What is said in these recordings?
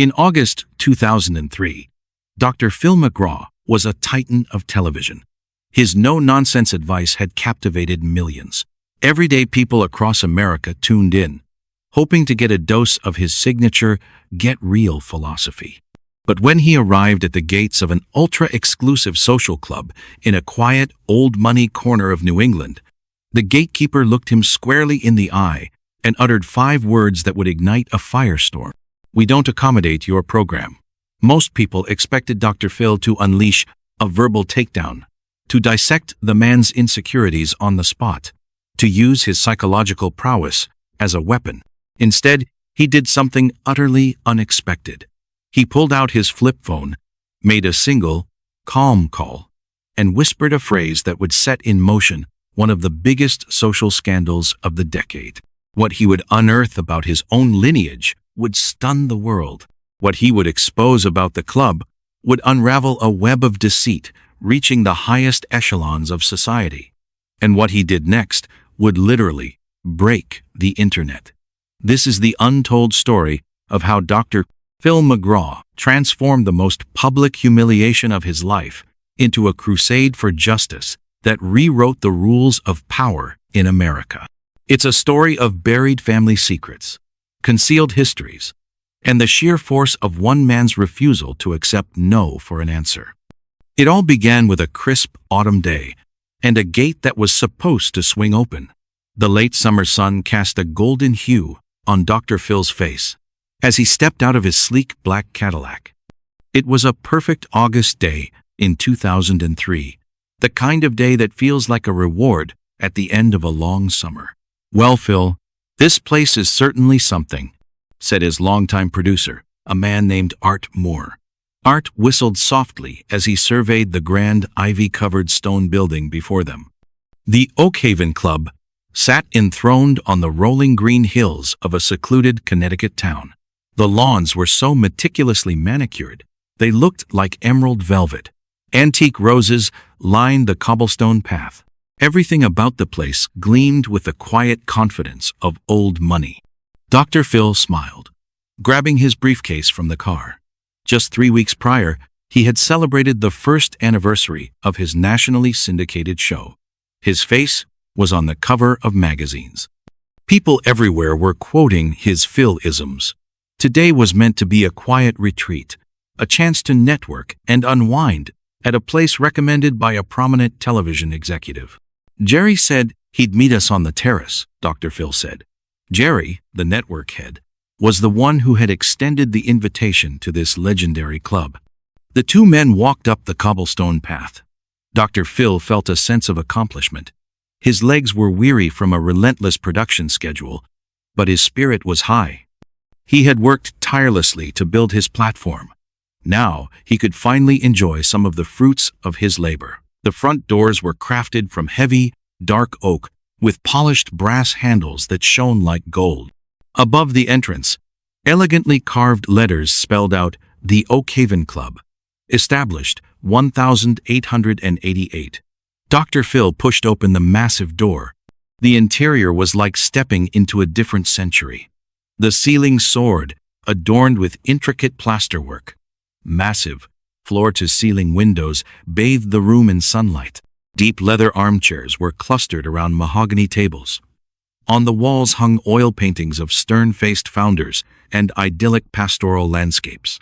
In August 2003, Dr. Phil McGraw was a titan of television. His no-nonsense advice had captivated millions. Everyday people across America tuned in, hoping to get a dose of his signature Get Real philosophy. But when he arrived at the gates of an ultra-exclusive social club in a quiet, old-money corner of New England, the gatekeeper looked him squarely in the eye and uttered 5 words that would ignite a firestorm. "We don't accommodate your program." Most people expected Dr. Phil to unleash a verbal takedown, to dissect the man's insecurities on the spot, to use his psychological prowess as a weapon. Instead, he did something utterly unexpected. He pulled out his flip phone, made a single, calm call, and whispered a phrase that would set in motion one of the biggest social scandals of the decade. What he would unearth about his own lineage would stun the world. What he would expose about the club would unravel a web of deceit reaching the highest echelons of society. And what he did next would literally break the internet. This is the untold story of how Dr. Phil McGraw transformed the most public humiliation of his life into a crusade for justice that rewrote the rules of power in America. It's a story of buried family secrets, concealed histories, and the sheer force of one man's refusal to accept no for an answer. It all began with a crisp autumn day and a gate that was supposed to swing open. The late summer sun cast a golden hue on Dr. Phil's face as he stepped out of his sleek black Cadillac. It was a perfect August day in 2003, the kind of day that feels like a reward at the end of a long summer. "Well, Phil, this place is certainly something," said his longtime producer, a man named Art Moore. Art whistled softly as he surveyed the grand ivy-covered stone building before them. The Oakhaven Club sat enthroned on the rolling green hills of a secluded Connecticut town. The lawns were so meticulously manicured, they looked like emerald velvet. Antique roses lined the cobblestone path. Everything about the place gleamed with the quiet confidence of old money. Dr. Phil smiled, grabbing his briefcase from the car. Just 3 weeks prior, he had celebrated the first anniversary of his nationally syndicated show. His face was on the cover of magazines. People everywhere were quoting his Phil-isms. Today was meant to be a quiet retreat, a chance to network and unwind at a place recommended by a prominent television executive. "Jerry said he'd meet us on the terrace," Dr. Phil said. Jerry, the network head, was the one who had extended the invitation to this legendary club. The 2 men walked up the cobblestone path. Dr. Phil felt a sense of accomplishment. His legs were weary from a relentless production schedule, but his spirit was high. He had worked tirelessly to build his platform. Now he could finally enjoy some of the fruits of his labor. The front doors were crafted from heavy, dark oak with polished brass handles that shone like gold. Above the entrance, elegantly carved letters spelled out the Oakhaven Club, established 1888. Dr. Phil pushed open the massive door. The interior was like stepping into a different century. The ceiling soared, adorned with intricate plasterwork. Massive, floor-to-ceiling windows bathed the room in sunlight. Deep leather armchairs were clustered around mahogany tables. On the walls hung oil paintings of stern-faced founders and idyllic pastoral landscapes.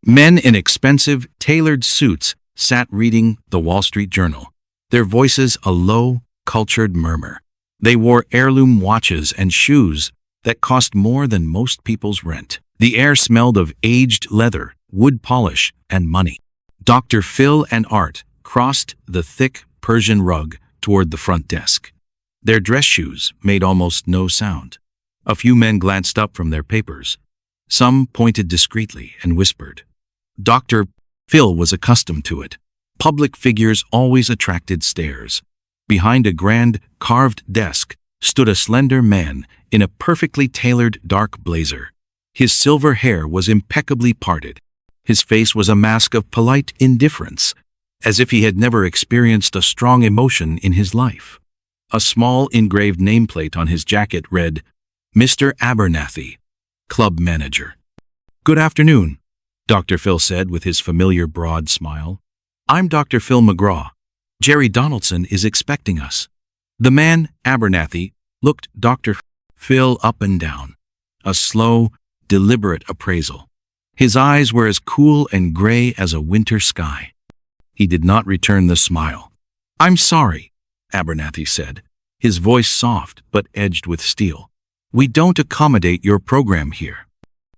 Men in expensive, tailored suits sat reading the Wall Street Journal, their voices a low, cultured murmur. They wore heirloom watches and shoes that cost more than most people's rent. The air smelled of aged leather, wood polish, and money. Dr. Phil and Art crossed the thick Persian rug toward the front desk. Their dress shoes made almost no sound. A few men glanced up from their papers. Some pointed discreetly and whispered. Dr. Phil was accustomed to it. Public figures always attracted stares. Behind a grand, carved desk stood a slender man in a perfectly tailored dark blazer. His silver hair was impeccably parted. His face was a mask of polite indifference, as if he had never experienced a strong emotion in his life. A small engraved nameplate on his jacket read, "Mr. Abernathy, Club Manager." "Good afternoon," Dr. Phil said with his familiar broad smile. I'm Dr. Phil McGraw. Jerry Donaldson is expecting us. The man, Abernathy, looked Dr. Phil up and down. A slow, deliberate appraisal. His eyes were as cool and gray as a winter sky. He did not return the smile. I'm sorry, Abernathy said, his voice soft but edged with steel. We don't accommodate your program here.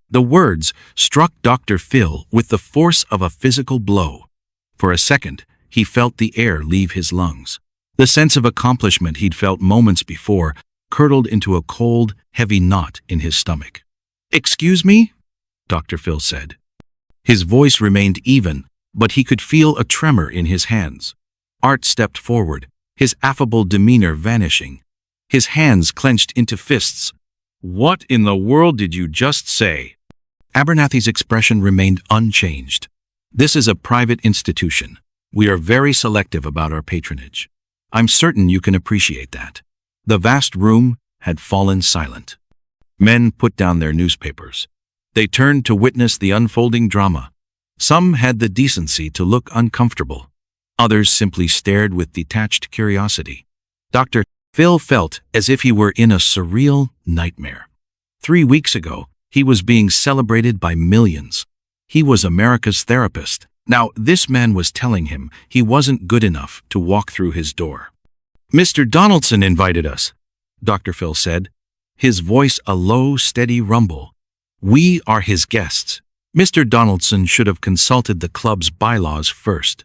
The words struck Dr. Phil with the force of a physical blow. For a second, he felt the air leave his lungs. The sense of accomplishment he'd felt moments before curdled into a cold, heavy knot in his stomach. Excuse me? Dr. Phil said. His voice remained even, but he could feel a tremor in his hands. Art stepped forward, his affable demeanor vanishing. His hands clenched into fists. What in the world did you just say? Abernathy's expression remained unchanged. This is a private institution. We are very selective about our patronage. I'm certain you can appreciate that. The vast room had fallen silent. Men put down their newspapers. They turned to witness the unfolding drama. Some had the decency to look uncomfortable. Others simply stared with detached curiosity. Dr. Phil felt as if he were in a surreal nightmare. 3 weeks ago, he was being celebrated by millions. He was America's therapist. Now, this man was telling him he wasn't good enough to walk through his door. Mr. Donaldson invited us, Dr. Phil said, his voice a low, steady rumble. We are his guests. Mr. Donaldson should have consulted the club's bylaws first,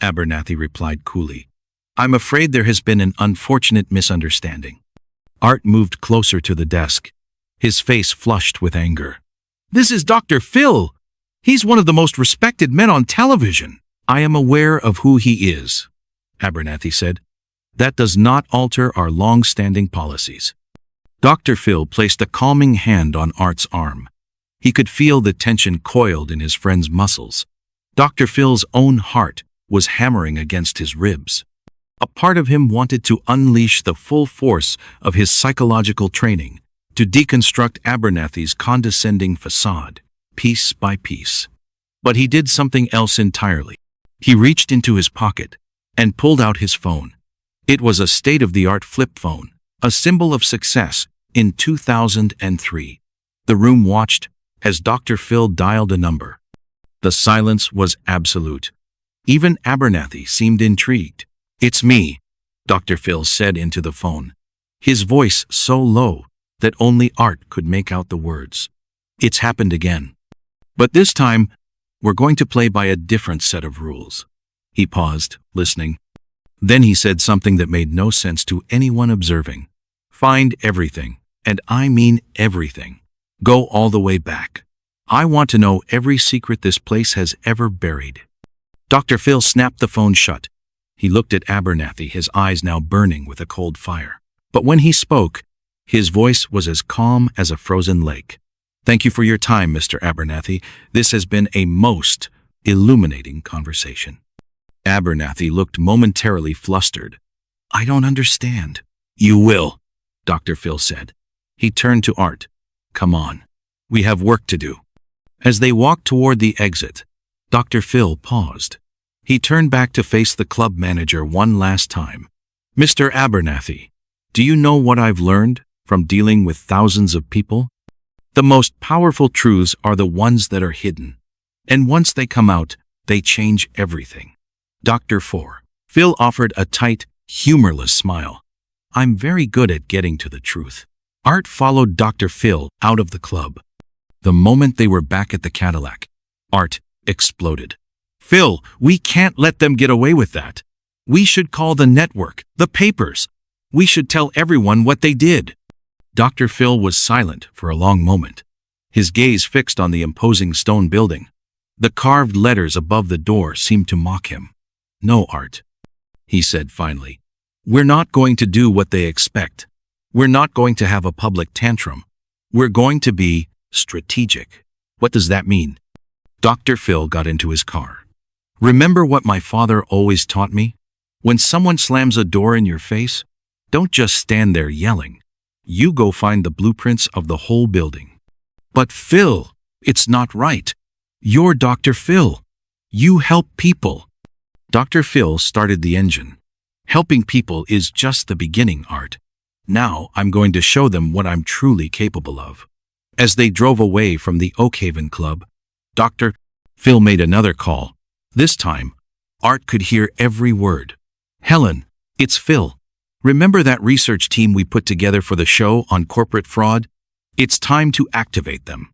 Abernathy replied coolly. I'm afraid there has been an unfortunate misunderstanding. Art moved closer to the desk, his face flushed with anger. This is Dr. Phil. He's one of the most respected men on television. I am aware of who he is, Abernathy said. That does not alter our long-standing policies. Dr. Phil placed a calming hand on Art's arm. He could feel the tension coiled in his friend's muscles. Dr. Phil's own heart was hammering against his ribs. A part of him wanted to unleash the full force of his psychological training, to deconstruct Abernathy's condescending facade, piece by piece. But he did something else entirely. He reached into his pocket and pulled out his phone. It was a state-of-the-art flip phone, a symbol of success in 2003. The room watched as Dr. Phil dialed a number. The silence was absolute. Even Abernathy seemed intrigued. It's me, Dr. Phil said into the phone, his voice so low that only Art could make out the words. It's happened again. But this time, we're going to play by a different set of rules. He paused, listening. Then he said something that made no sense to anyone observing. Find everything, and I mean everything. Go all the way back. I want to know every secret this place has ever buried. Dr. Phil snapped the phone shut. He looked at Abernathy, his eyes now burning with a cold fire. But when he spoke, his voice was as calm as a frozen lake. Thank you for your time, Mr. Abernathy. This has been a most illuminating conversation. Abernathy looked momentarily flustered. I don't understand. You will, Dr. Phil said. He turned to Art. Come on. We have work to do. As they walked toward the exit, Dr. Phil paused. He turned back to face the club manager one last time. Mr. Abernathy, do you know what I've learned from dealing with thousands of people? The most powerful truths are the ones that are hidden. And once they come out, they change everything. Dr. Phil offered a tight, humorless smile. I'm very good at getting to the truth. Art followed Dr. Phil out of the club. The moment they were back at the Cadillac, Art exploded. Phil, we can't let them get away with that. We should call the network, the papers. We should tell everyone what they did. Dr. Phil was silent for a long moment, his gaze fixed on the imposing stone building. The carved letters above the door seemed to mock him. No, Art, he said finally. We're not going to do what they expect. We're not going to have a public tantrum. We're going to be strategic. What does that mean? Dr. Phil got into his car. Remember what my father always taught me? When someone slams a door in your face, don't just stand there yelling. You go find the blueprints of the whole building. But Phil, it's not right. "You're Dr. Phil. You help people." Dr. Phil started the engine. "Helping people is just the beginning, Art. Now I'm going to show them what I'm truly capable of." As they drove away from the Oakhaven Club, Dr. Phil made another call. This time, Art could hear every word. "Helen, it's Phil. Remember that research team we put together for the show on corporate fraud? It's time to activate them.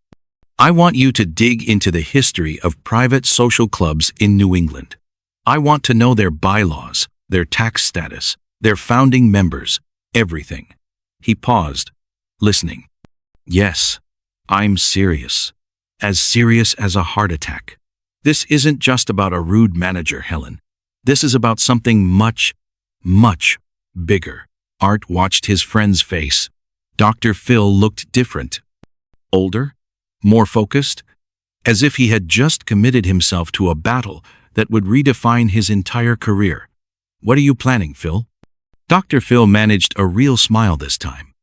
I want you to dig into the history of private social clubs in New England. I want to know their bylaws, their tax status, their founding members, everything." He paused, listening. "Yes, I'm serious. As serious as a heart attack. This isn't just about a rude manager, Helen. This is about something much, much bigger." Art watched his friend's face. Dr. Phil looked different. Older, more focused, as if he had just committed himself to a battle that would redefine his entire career. "What are you planning, Phil?" Dr. Phil managed a real smile this time.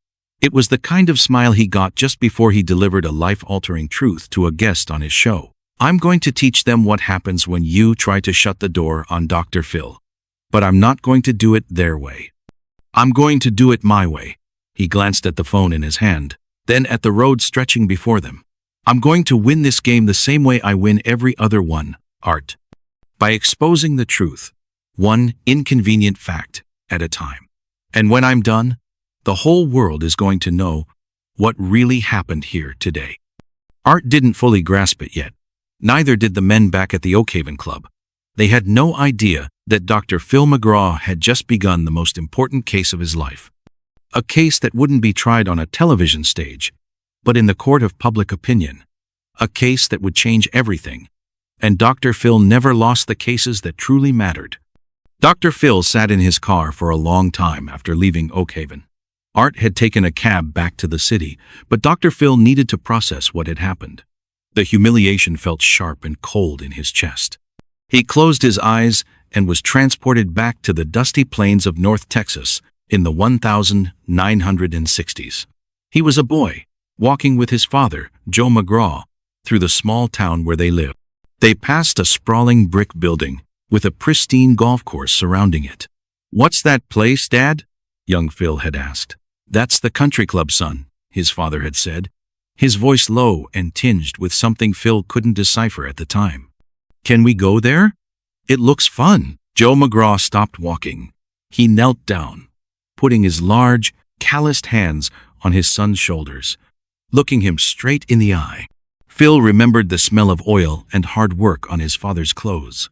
It was the kind of smile he got just before he delivered a life-altering truth to a guest on his show. "I'm going to teach them what happens when you try to shut the door on Dr. Phil. But I'm not going to do it their way. I'm going to do it my way." He glanced at the phone in his hand, then at the road stretching before them. "I'm going to win this game the same way I win every other one, Art. By exposing the truth, one inconvenient fact at a time. And when I'm done, the whole world is going to know what really happened here today." Art didn't fully grasp it yet. Neither did the men back at the Oakhaven Club. They had no idea that Dr. Phil McGraw had just begun the most important case of his life. A case that wouldn't be tried on a television stage, but in the court of public opinion. A case that would change everything. And Dr. Phil never lost the cases that truly mattered. Dr. Phil sat in his car for a long time after leaving Oakhaven. Art had taken a cab back to the city, but Dr. Phil needed to process what had happened. The humiliation felt sharp and cold in his chest. He closed his eyes and was transported back to the dusty plains of North Texas in the 1960s. He was a boy, walking with his father, Joe McGraw, through the small town where they lived. They passed a sprawling brick building with a pristine golf course surrounding it. "What's that place, Dad?" young Phil had asked. "That's the country club, son," his father had said, his voice low and tinged with something Phil couldn't decipher at the time. "Can we go there? It looks fun." Joe McGraw stopped walking. He knelt down, putting his large, calloused hands on his son's shoulders, looking him straight in the eye. Phil remembered the smell of oil and hard work on his father's clothes.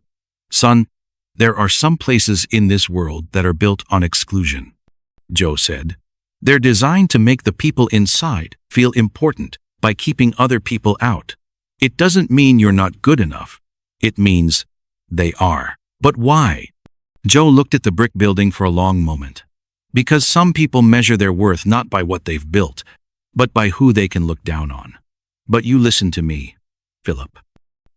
"Son, there are some places in this world that are built on exclusion," Joe said. "They're designed to make the people inside feel important by keeping other people out. It doesn't mean you're not good enough. It means they are." "But why?" Joe looked at the brick building for a long moment. "Because some people measure their worth not by what they've built, but by who they can look down on. But you listen to me, Philip.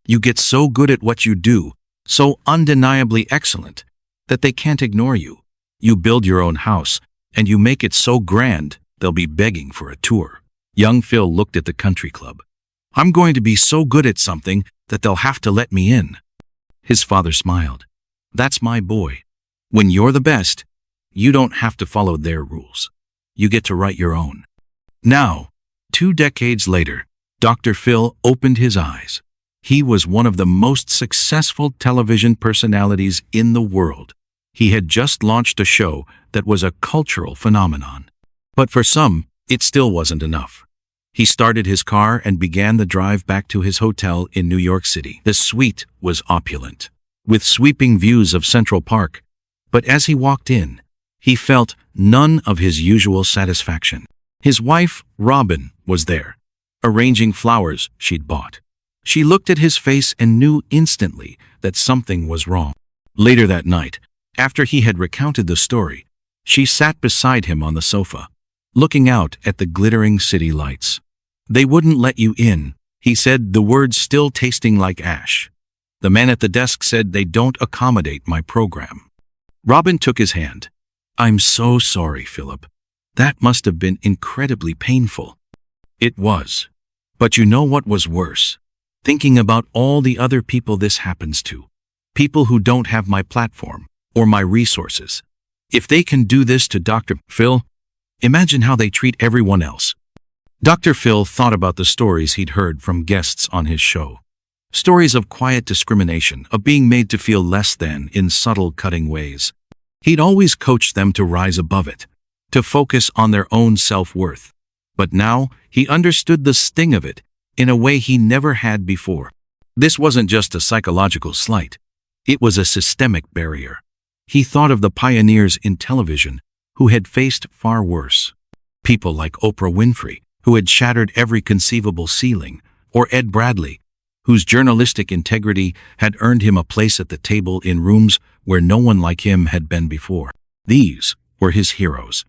You get so good at what you do, so undeniably excellent, that they can't ignore you. You build your own house, and you make it so grand they'll be begging for a tour." Young Phil looked at the country club. "I'm going to be so good at something that they'll have to let me in." His father smiled. "That's my boy. When you're the best, you don't have to follow their rules. You get to write your own." Now, 2 decades later, Dr. Phil opened his eyes. He was one of the most successful television personalities in the world. He had just launched a show that was a cultural phenomenon. But for some, it still wasn't enough. He started his car and began the drive back to his hotel in New York City. The suite was opulent, with sweeping views of Central Park. But as he walked in, he felt none of his usual satisfaction. His wife, Robin, was there, arranging flowers she'd bought. She looked at his face and knew instantly that something was wrong. Later that night, after he had recounted the story, she sat beside him on the sofa, looking out at the glittering city lights. "They wouldn't let you in," he said, the words still tasting like ash. "The man at the desk said they don't accommodate my program." Robin took his hand. "I'm so sorry, Philip. That must have been incredibly painful." It was. But you know what was worse? thinking about all the other people this happens to. People who don't have my platform or my resources. If they can do this to Dr. Phil, imagine how they treat everyone else. Dr. Phil thought about the stories he'd heard from guests on his show. Stories of quiet discrimination, of being made to feel less than in subtle, cutting ways. He'd always coached them to rise above it, to focus on their own self-worth. But now he understood the sting of it in a way he never had before. This wasn't just a psychological slight. It was a systemic barrier. He thought of the pioneers in television who had faced far worse. People like Oprah Winfrey, who had shattered every conceivable ceiling, or Ed Bradley, whose journalistic integrity had earned him a place at the table in rooms where no one like him had been before. These were his heroes.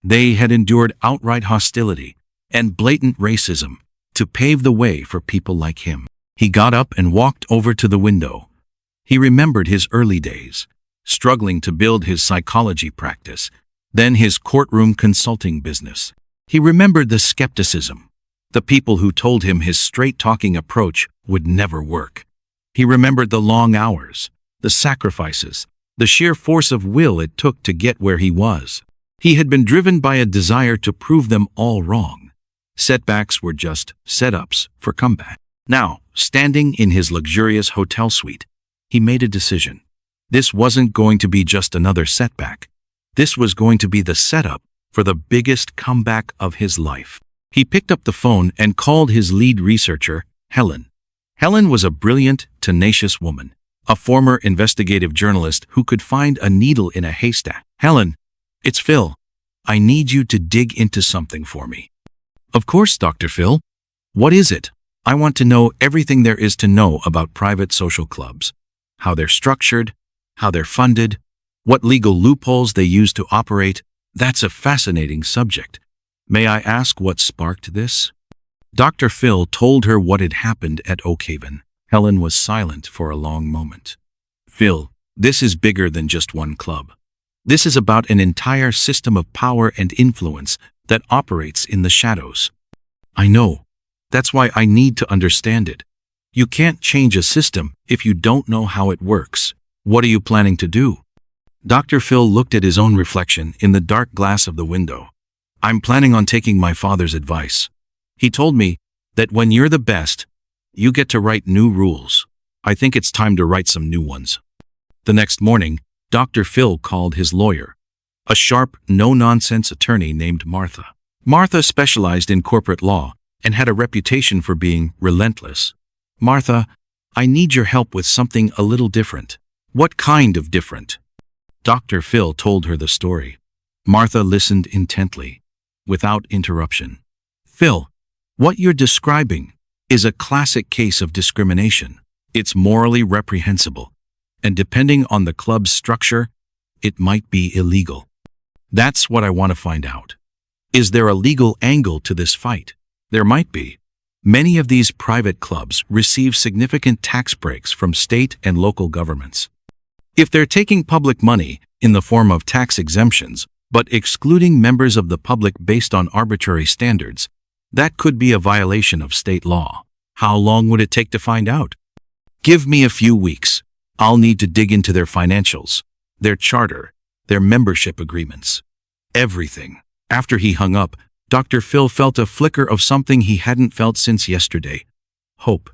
They had endured outright hostility and blatant racism to pave the way for people like him. He got up and walked over to the window. He remembered his early days, struggling to build his psychology practice, then his courtroom consulting business. He remembered the skepticism, the people who told him his straight-talking approach would never work. He remembered the long hours, the sacrifices, the sheer force of will it took to get where he was. He had been driven by a desire to prove them all wrong. Setbacks were just setups for comeback. Now, standing in his luxurious hotel suite, he made a decision. This wasn't going to be just another setback. This was going to be the setup for the biggest comeback of his life. He picked up the phone and called his lead researcher, Helen. Helen was a brilliant, tenacious woman, a former investigative journalist who could find a needle in a haystack. "Helen, it's Phil. I need you to dig into something for me." "Of course, Dr. Phil. What is it?" "I want to know everything there is to know about private social clubs. How they're structured, how they're funded, what legal loopholes they use to operate. That's a fascinating subject. May I ask what sparked this?" Dr. Phil told her what had happened at Oakhaven. Helen was silent for a long moment. "Phil, this is bigger than just one club. This is about an entire system of power and influence that operates in the shadows." "I know. That's why I need to understand it. You can't change a system if you don't know how it works. What are you planning to do?" Dr. Phil looked at his own reflection in the dark glass of the window. "I'm planning on taking my father's advice. He told me that when you're the best, you get to write new rules. I think it's time to write some new ones." The next morning, Dr. Phil called his lawyer, a sharp, no-nonsense attorney named Martha. Martha specialized in corporate law and had a reputation for being relentless. "Martha, I need your help with something a little different." "What kind of different?" Dr. Phil told her the story. Martha listened intently, without interruption. "Phil, what you're describing is a classic case of discrimination. It's morally reprehensible, and depending on the club's structure, it might be illegal. That's what I want to find out. Is there a legal angle to this fight?" "There might be. Many of these private clubs receive significant tax breaks from state and local governments. If they're taking public money in the form of tax exemptions, but excluding members of the public based on arbitrary standards, that could be a violation of state law." "How long would it take to find out?" "Give me a few weeks. I'll need to dig into their financials, their charter, their membership agreements. Everything." After he hung up, Dr. Phil felt a flicker of something he hadn't felt since yesterday. Hope.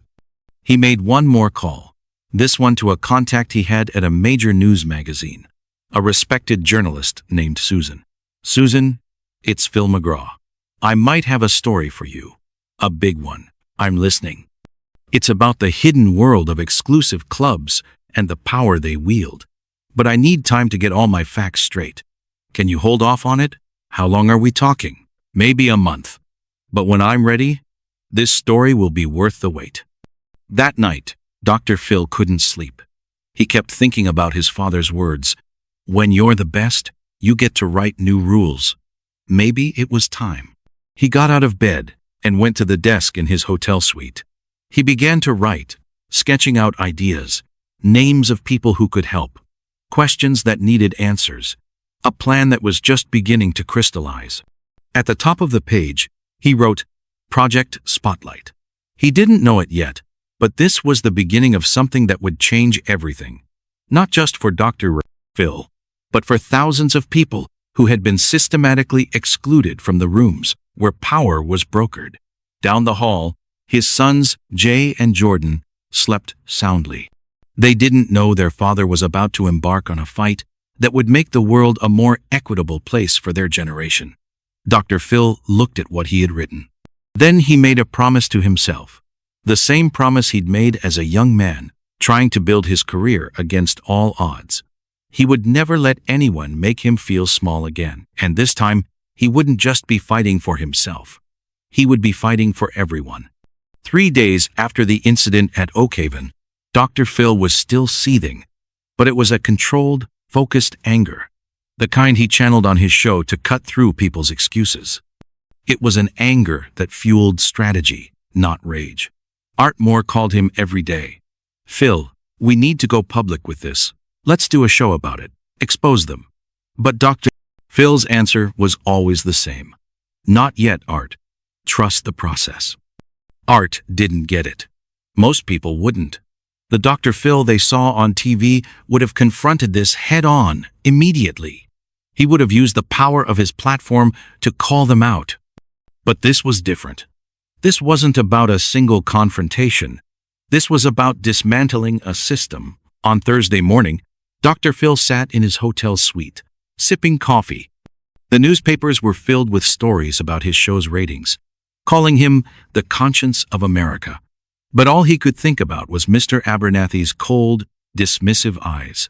He made one more call, this one to a contact he had at a major news magazine, a respected journalist named Susan. "Susan, it's Phil McGraw. I might have a story for you. A big one. I'm listening. It's about the hidden world of exclusive clubs and the power they wield. But I need time to get all my facts straight. Can you hold off on it?" "How long are we talking?" "Maybe a month. But when I'm ready, this story will be worth the wait." That night, Dr. Phil couldn't sleep. He kept thinking about his father's words. When you're the best, you get to write new rules. Maybe it was time. He got out of bed and went to the desk in his hotel suite. He began to write, sketching out ideas, names of people who could help, questions that needed answers, a plan that was just beginning to crystallize. At the top of the page, he wrote, Project Spotlight. He didn't know it yet, But this was the beginning of something that would change everything. Not just for Dr. Phil, but for thousands of people who had been systematically excluded from the rooms where power was brokered. Down the hall, his sons, Jay and Jordan, slept soundly. They didn't know their father was about to embark on a fight that would make the world a more equitable place for their generation. Dr. Phil looked at what he had written. Then he made a promise to himself. The same promise he'd made as a young man, trying to build his career against all odds. He would never let anyone make him feel small again, and this time, he wouldn't just be fighting for himself. He would be fighting for everyone. 3 days after the incident at Oakhaven, Dr. Phil was still seething, but it was a controlled, focused anger, the kind he channeled on his show to cut through people's excuses. It was an anger that fueled strategy, not rage. Art Moore called him every day. "Phil, we need to go public with this. Let's do a show about it. Expose them." But Dr. Phil's answer was always the same. "Not yet, Art. Trust the process." Art didn't get it. Most people wouldn't. The Dr. Phil they saw on TV would have confronted this head-on, immediately. He would have used the power of his platform to call them out. But this was different. This wasn't about a single confrontation. This was about dismantling a system. On Thursday morning, Dr. Phil sat in his hotel suite, sipping coffee. The newspapers were filled with stories about his show's ratings, calling him the conscience of America. But all he could think about was Mr. Abernathy's cold, dismissive eyes.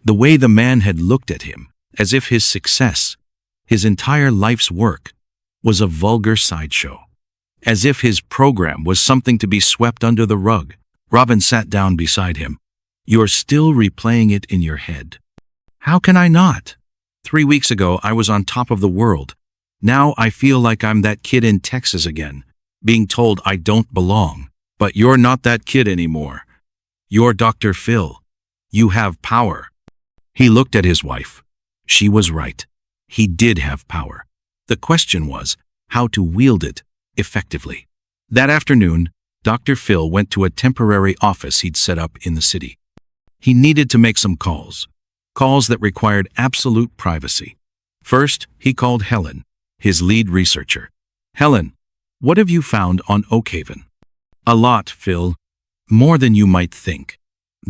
The way the man had looked at him, as if his success, his entire life's work, was a vulgar sideshow. As if his program was something to be swept under the rug. Robin sat down beside him. "You're still replaying it in your head." "How can I not? 3 weeks ago, I was on top of the world. Now I feel like I'm that kid in Texas again, being told I don't belong. But you're not that kid anymore. You're Dr. Phil. You have power." He looked at his wife. She was right. He did have power. The question was how to wield it effectively. That afternoon, Dr. Phil went to a temporary office he'd set up in the city. He needed to make some calls that required absolute privacy. First, he called Helen, his lead researcher. "Helen, what have you found on Oakhaven?" "A lot, Phil. More than you might think.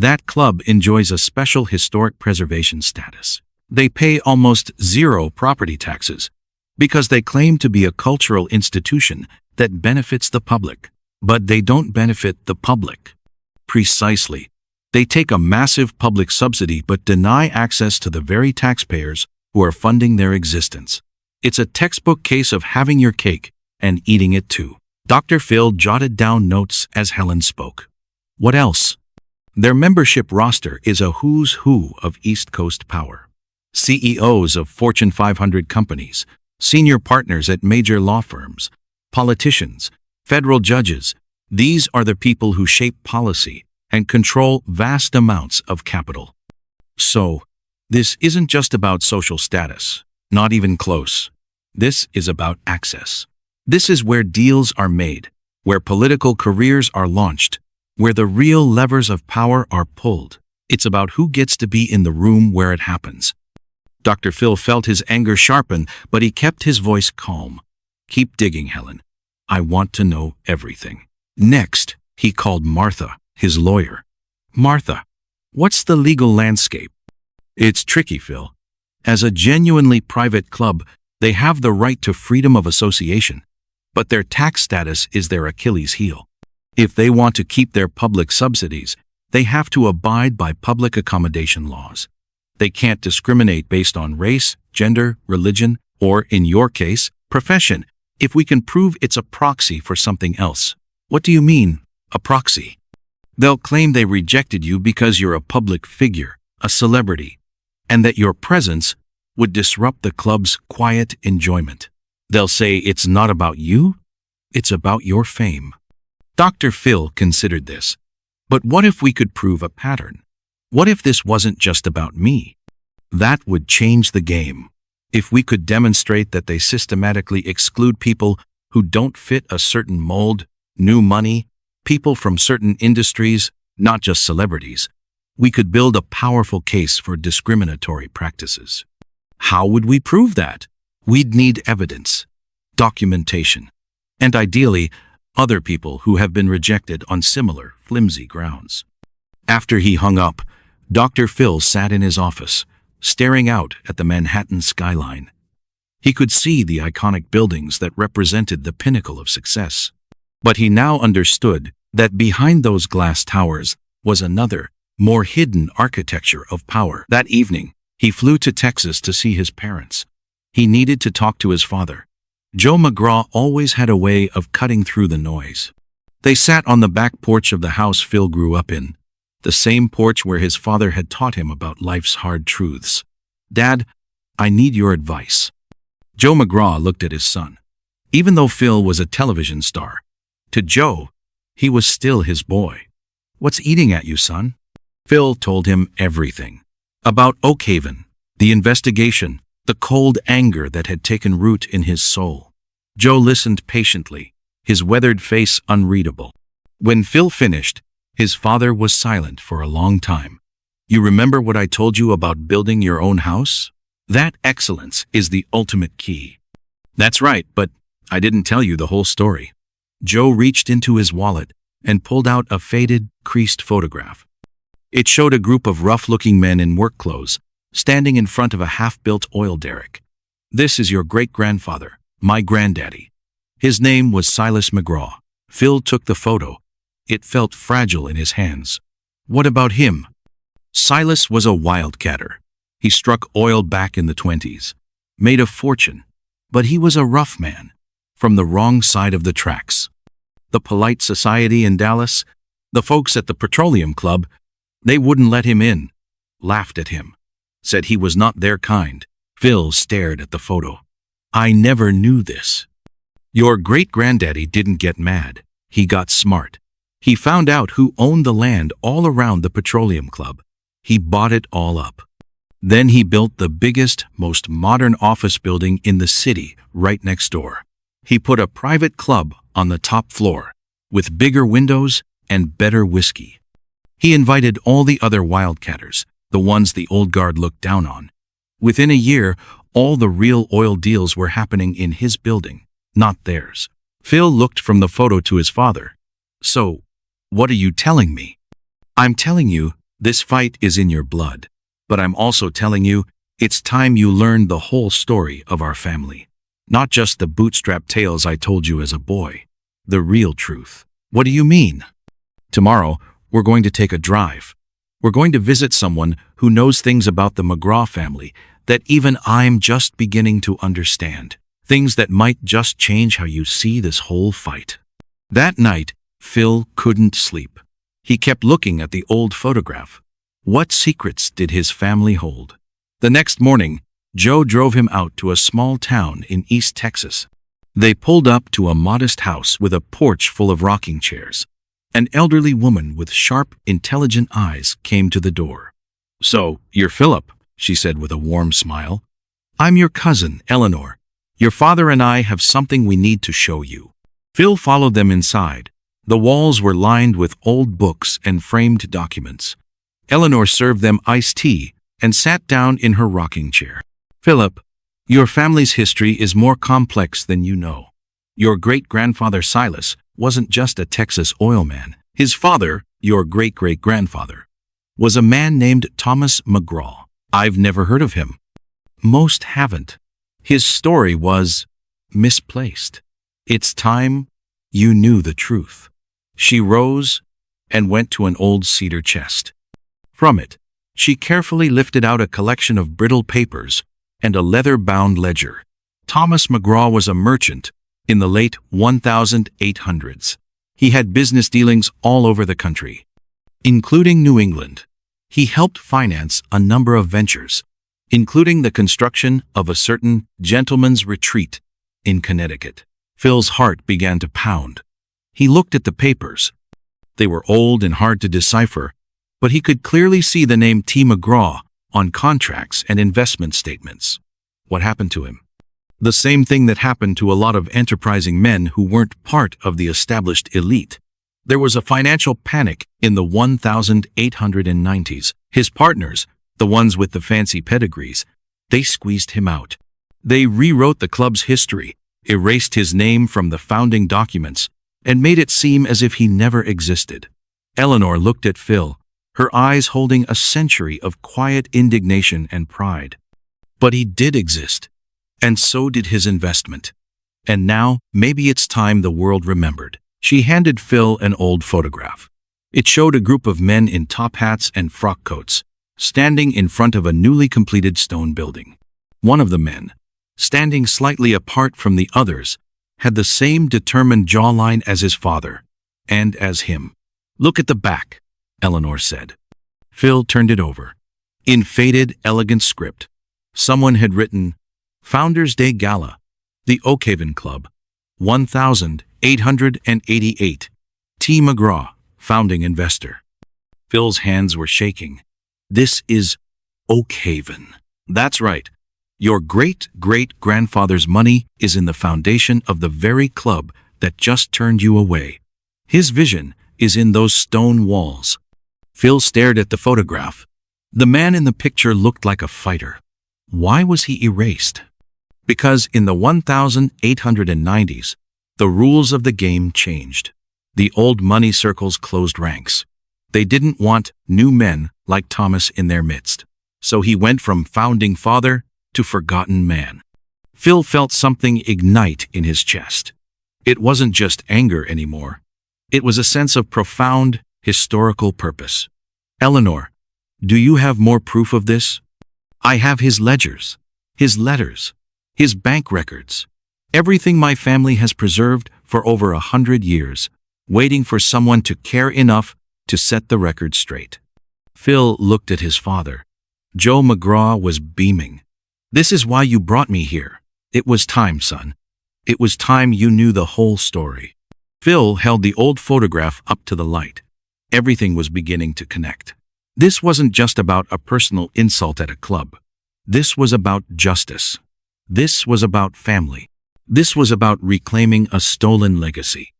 That club enjoys a special historic preservation status. They pay almost zero property taxes because they claim to be a cultural institution that benefits the public. But they don't benefit the public." Precisely. They take a massive public subsidy but deny access to the very taxpayers who are funding their existence. It's a textbook case of having your cake and eating it too. Dr. Phil jotted down notes as Helen spoke. "What else?" "Their membership roster is a who's who of East Coast power. CEOs of Fortune 500 companies, senior partners at major law firms, politicians, federal judges. These are the people who shape policy and control vast amounts of capital. So, this isn't just about social status, not even close. This is about access. This is where deals are made, where political careers are launched, where the real levers of power are pulled. It's about who gets to be in the room where it happens." Dr. Phil felt his anger sharpen, but he kept his voice calm. "Keep digging, Helen. I want to know everything." Next, he called Martha, his lawyer. "Martha, what's the legal landscape?" "It's tricky, Phil. As a genuinely private club, they have the right to freedom of association, but their tax status is their Achilles heel. If they want to keep their public subsidies, they have to abide by public accommodation laws. They can't discriminate based on race, gender, religion, or, in your case, profession, if we can prove it's a proxy for something else." "What do you mean, a proxy?" "They'll claim they rejected you because you're a public figure, a celebrity, and that your presence would disrupt the club's quiet enjoyment. They'll say it's not about you, it's about your fame." Dr. Phil considered this. But what if we could prove a pattern? What if this wasn't just about me? That would change the game. If we could demonstrate that they systematically exclude people who don't fit a certain mold, new money, people from certain industries, not just celebrities, we could build a powerful case for discriminatory practices. How would we prove that? We'd need evidence, documentation, and ideally, other people who have been rejected on similar flimsy grounds. After he hung up, Dr. Phil sat in his office, staring out at the Manhattan skyline. He could see the iconic buildings that represented the pinnacle of success. But he now understood that behind those glass towers was another, more hidden architecture of power. That evening, he flew to Texas to see his parents. He needed to talk to his father. Joe McGraw always had a way of cutting through the noise. They sat on the back porch of the house Phil grew up in, the same porch where his father had taught him about life's hard truths. "Dad, I need your advice." Joe McGraw looked at his son. Even though Phil was a television star, to Joe, he was still his boy. "What's eating at you, son?" Phil told him everything. About Oakhaven, the investigation, the cold anger that had taken root in his soul. Joe listened patiently, his weathered face unreadable. When Phil finished, his father was silent for a long time. "You remember what I told you about building your own house? That excellence is the ultimate key." "That's right, but I didn't tell you the whole story." Joe reached into his wallet and pulled out a faded, creased photograph. It showed a group of rough-looking men in work clothes, standing in front of a half-built oil derrick. "This is your great-grandfather, my granddaddy." His name was Silas McGraw. Phil took the photo. It felt fragile in his hands. What about him? Silas was a wildcatter. He struck oil back in the 20s, made a fortune, but he was a rough man, from the wrong side of the tracks. The polite society in Dallas, the folks at the Petroleum Club, they wouldn't let him in, laughed at him, said he was not their kind. Phil stared at the photo. "I never knew this." "Your great-granddaddy didn't get mad. He got smart. He found out who owned the land all around the Petroleum Club. He bought it all up. Then he built the biggest, most modern office building in the city right next door. He put a private club on the top floor, with bigger windows and better whiskey. He invited all the other wildcatters, the ones the old guard looked down on. Within a year, all the real oil deals were happening in his building, not theirs." Phil looked from the photo to his father. "So, what are you telling me?" "I'm telling you, this fight is in your blood. But I'm also telling you, it's time you learned the whole story of our family. Not just the bootstrap tales I told you as a boy. The real truth." "What do you mean?" "Tomorrow, we're going to take a drive. We're going to visit someone who knows things about the McGraw family that even I'm just beginning to understand. Things that might just change how you see this whole fight." That night, Phil couldn't sleep. He kept looking at the old photograph. What secrets did his family hold? The next morning, Joe drove him out to a small town in East Texas. They pulled up to a modest house with a porch full of rocking chairs. An elderly woman with sharp, intelligent eyes came to the door. "So, you're Philip," she said with a warm smile. "I'm your cousin, Eleanor. Your father and I have something we need to show you." Phil followed them inside. The walls were lined with old books and framed documents. Eleanor served them iced tea and sat down in her rocking chair. "Philip, your family's history is more complex than you know. Your great-grandfather Silas wasn't just a Texas oil man. His father, your great-great-grandfather, was a man named Thomas McGraw. I've never heard of him. Most haven't. His story was misplaced. It's time you knew the truth." She rose and went to an old cedar chest. From it, she carefully lifted out a collection of brittle papers and a leather-bound ledger. Thomas McGraw was a merchant in the late 1800s. He had business dealings all over the country, including New England. He helped finance a number of ventures, including the construction of a certain gentleman's retreat in Connecticut. Phil's heart began to pound. He looked at the papers. They were old and hard to decipher, but he could clearly see the name T. McGraw on contracts and investment statements. What happened to him? The same thing that happened to a lot of enterprising men who weren't part of the established elite. There was a financial panic in the 1890s. His partners, the ones with the fancy pedigrees, they squeezed him out. They rewrote the club's history, erased his name from the founding documents, and made it seem as if he never existed. Eleanor looked at Phil, her eyes holding a century of quiet indignation and pride. But he did exist, and so did his investment. And now, maybe it's time the world remembered. She handed Phil an old photograph. It showed a group of men in top hats and frock coats, standing in front of a newly completed stone building. One of the men, standing slightly apart from the others, had the same determined jawline as his father, and as him. "Look at the back," Eleanor said. Phil turned it over. In faded, elegant script, someone had written, "Founders Day Gala, the Oakhaven Club, 1888, T. McGraw, founding investor." Phil's hands were shaking. "This is Oakhaven." "That's right. Your great-great-grandfather's money is in the foundation of the very club that just turned you away. His vision is in those stone walls." Phil stared at the photograph. The man in the picture looked like a fighter. Why was he erased? Because in the 1890s, the rules of the game changed. The old money circles closed ranks. They didn't want new men like Thomas in their midst. So he went from founding father to forgotten man. Phil felt something ignite in his chest. It wasn't just anger anymore. It was a sense of profound, historical purpose. "Eleanor, do you have more proof of this?" "I have his ledgers, his letters, his bank records. Everything my family has preserved for over 100 years, waiting for someone to care enough to set the record straight." Phil looked at his father. Joe McGraw was beaming. "This is why you brought me here. It was time, son. It was time you knew the whole story." Phil held the old photograph up to the light. Everything was beginning to connect. This wasn't just about a personal insult at a club. This was about justice. This was about family. This was about reclaiming a stolen legacy.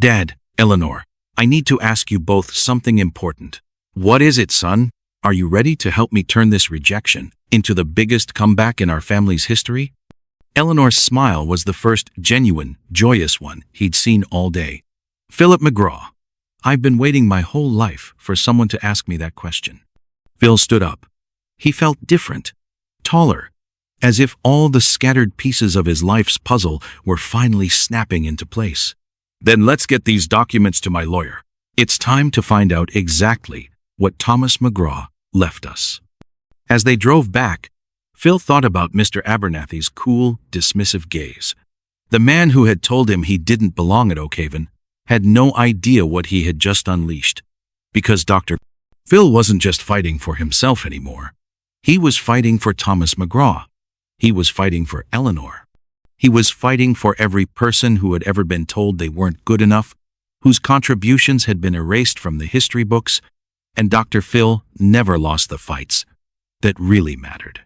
"Dad, Eleanor, I need to ask you both something important." "What is it, son? Are you ready to help me turn this rejection into the biggest comeback in our family's history?" Eleanor's smile was the first genuine, joyous one he'd seen all day. "Philip McGraw, I've been waiting my whole life for someone to ask me that question." Phil stood up. He felt different, taller, as if all the scattered pieces of his life's puzzle were finally snapping into place. "Then let's get these documents to my lawyer. It's time to find out exactly what Thomas McGraw left us." As they drove back, Phil thought about Mr. Abernathy's cool, dismissive gaze. The man who had told him he didn't belong at Oakhaven had no idea what he had just unleashed. Because Phil wasn't just fighting for himself anymore. He was fighting for Thomas McGraw. He was fighting for Eleanor. He was fighting for every person who had ever been told they weren't good enough, whose contributions had been erased from the history books, and Dr. Phil never lost the fights that really mattered.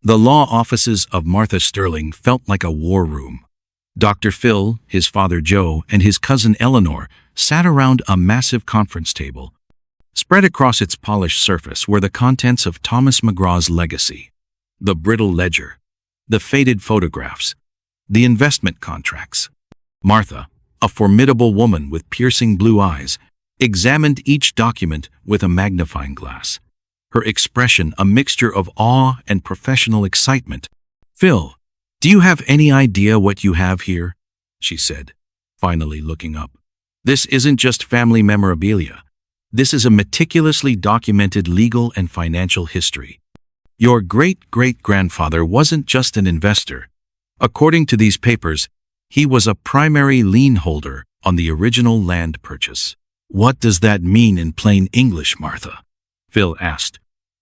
The law offices of Martha Sterling felt like a war room. Dr. Phil, his father Joe, and his cousin Eleanor sat around a massive conference table. Spread across its polished surface were the contents of Thomas McGraw's legacy: the brittle ledger, the faded photographs, the investment contracts. Martha, a formidable woman with piercing blue eyes, examined each document with a magnifying glass, her expression a mixture of awe and professional excitement. "Phil, do you have any idea what you have here?" she said, finally looking up. "This isn't just family memorabilia. This is a meticulously documented legal and financial history. Your great-great-grandfather wasn't just an investor. According to these papers, he was a primary lien holder on the original land purchase." "What does that mean in plain English, Martha?" Phil asked,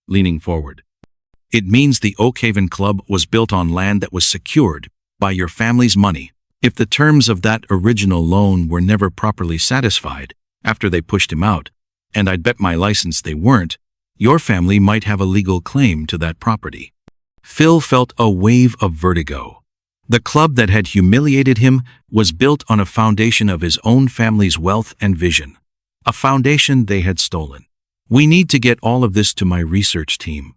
leaning forward. "It means the Oakhaven Club was built on land that was secured by your family's money. If the terms of that original loan were never properly satisfied after they pushed him out, and I'd bet my license they weren't, your family might have a legal claim to that property." Phil felt a wave of vertigo. The club that had humiliated him was built on a foundation of his own family's wealth and vision. a foundation they had stolen. "We need to get all of this to my research team,"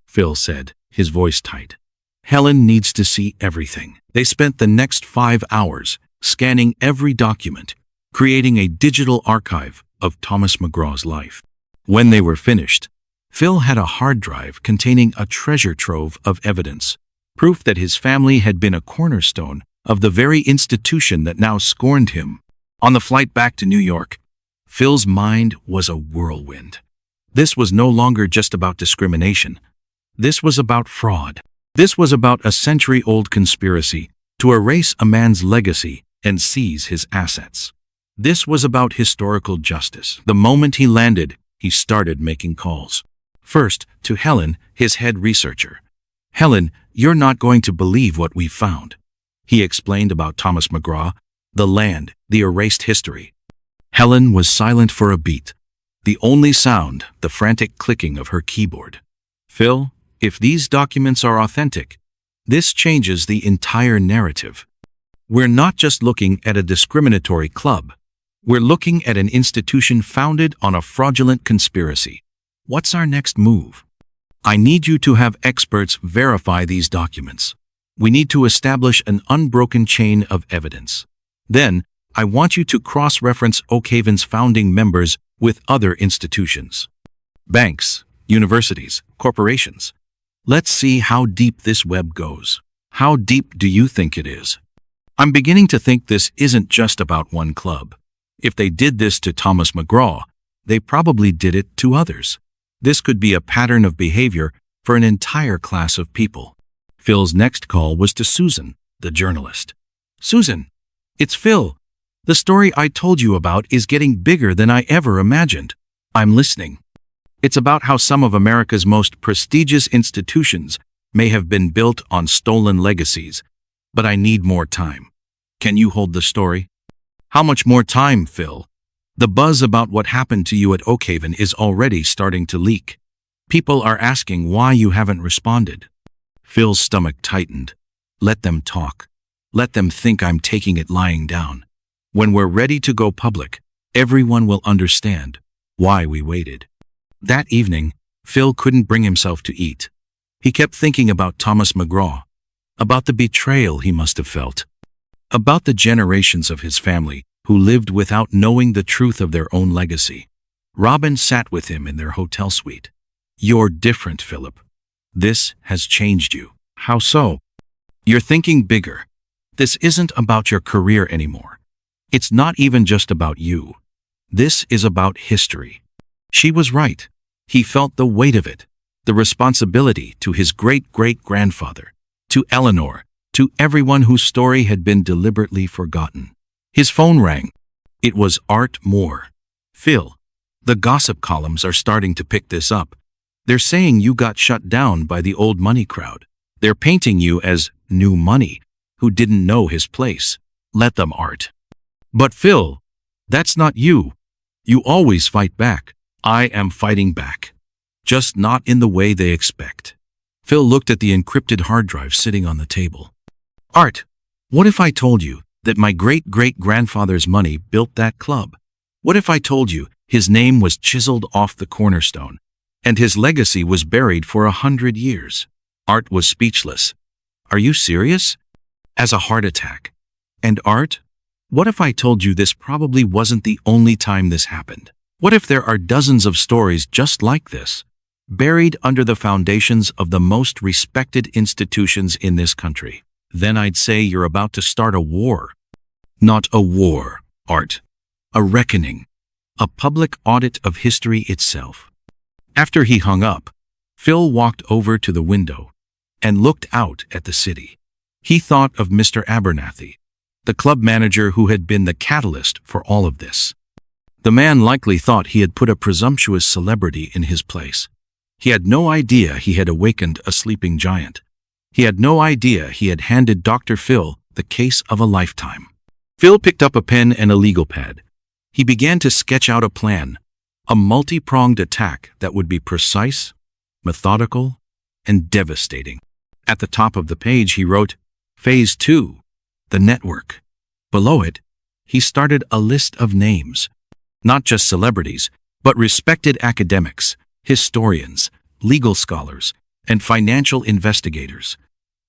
Phil said, his voice tight. "Helen needs to see everything." They spent the next 5 hours scanning every document, creating a digital archive of Thomas McGraw's life. When they were finished, Phil had a hard drive containing a treasure trove of evidence, proof that his family had been a cornerstone of the very institution that now scorned him. On the flight back to New York, Phil's mind was a whirlwind. This was no longer just about discrimination. This was about fraud. This was about a century-old conspiracy to erase a man's legacy and seize his assets. This was about historical justice. The moment he landed, he started making calls. First, to Helen, his head researcher. "Helen, you're not going to believe what we've found." He explained about Thomas McGraw, the land, the erased history. Helen was silent for a beat. The only sound, the frantic clicking of her keyboard. "Phil, if these documents are authentic, this changes the entire narrative. We're not just looking at a discriminatory club. We're looking at an institution founded on a fraudulent conspiracy. What's our next move? I need you to have experts verify these documents. We need to establish an unbroken chain of evidence. Then, I want you to cross-reference Oakhaven's founding members with other institutions. Banks, universities, corporations. Let's see how deep this web goes. How deep do you think it is? I'm beginning to think this isn't just about one club. If they did this to Thomas McGraw, they probably did it to others. This could be a pattern of behavior for an entire class of people." Phil's next call was to Susan, the journalist. "Susan, it's Phil. The story I told you about is getting bigger than I ever imagined. I'm listening. It's about how some of America's most prestigious institutions may have been built on stolen legacies, but I need more time. Can you hold the story?" "How much more time, Phil? The buzz about what happened to you at Oakhaven is already starting to leak. People are asking why you haven't responded." Phil's stomach tightened. Let them talk. Let them think I'm taking it lying down. When we're ready to go public, everyone will understand why we waited. That evening, Phil couldn't bring himself to eat. He kept thinking about Thomas McGraw, about the betrayal he must have felt, about the generations of his family who lived without knowing the truth of their own legacy. Robin sat with him in their hotel suite. "You're different, Philip. This has changed you." "How so?" "You're thinking bigger. This isn't about your career anymore. It's not even just about you. This is about history." She was right. He felt the weight of it, the responsibility to his great-great-grandfather, to Eleanor, to everyone whose story had been deliberately forgotten. His phone rang. It was Art Moore. "Phil, the gossip columns are starting to pick this up. They're saying you got shut down by the old money crowd. They're painting you as new money, who didn't know his place. Let them, Art." "But Phil, that's not you. You always fight back." "I am fighting back. Just not in the way they expect." Phil looked at the encrypted hard drive sitting on the table. "Art, what if I told you that my great-great-grandfather's money built that club? What if I told you his name was chiseled off the cornerstone, and his legacy was buried for 100 years? Art was speechless. "Are you serious?" "As a heart attack." "And Art, what if I told you this probably wasn't the only time this happened? What if there are dozens of stories just like this, buried under the foundations of the most respected institutions in this country?" "Then I'd say you're about to start a war." "Not a war, Art. A reckoning. A public audit of history itself." After he hung up, Phil walked over to the window and looked out at the city. He thought of Mr. Abernathy, the club manager who had been the catalyst for all of this. The man likely thought he had put a presumptuous celebrity in his place. He had no idea he had awakened a sleeping giant. He had no idea he had handed Dr. Phil the case of a lifetime. Phil picked up a pen and a legal pad. He began to sketch out a plan, a multi-pronged attack that would be precise, methodical, and devastating. At the top of the page he wrote, "Phase 2, the network." Below it, he started a list of names. Not just celebrities, but respected academics, historians, legal scholars, and financial investigators.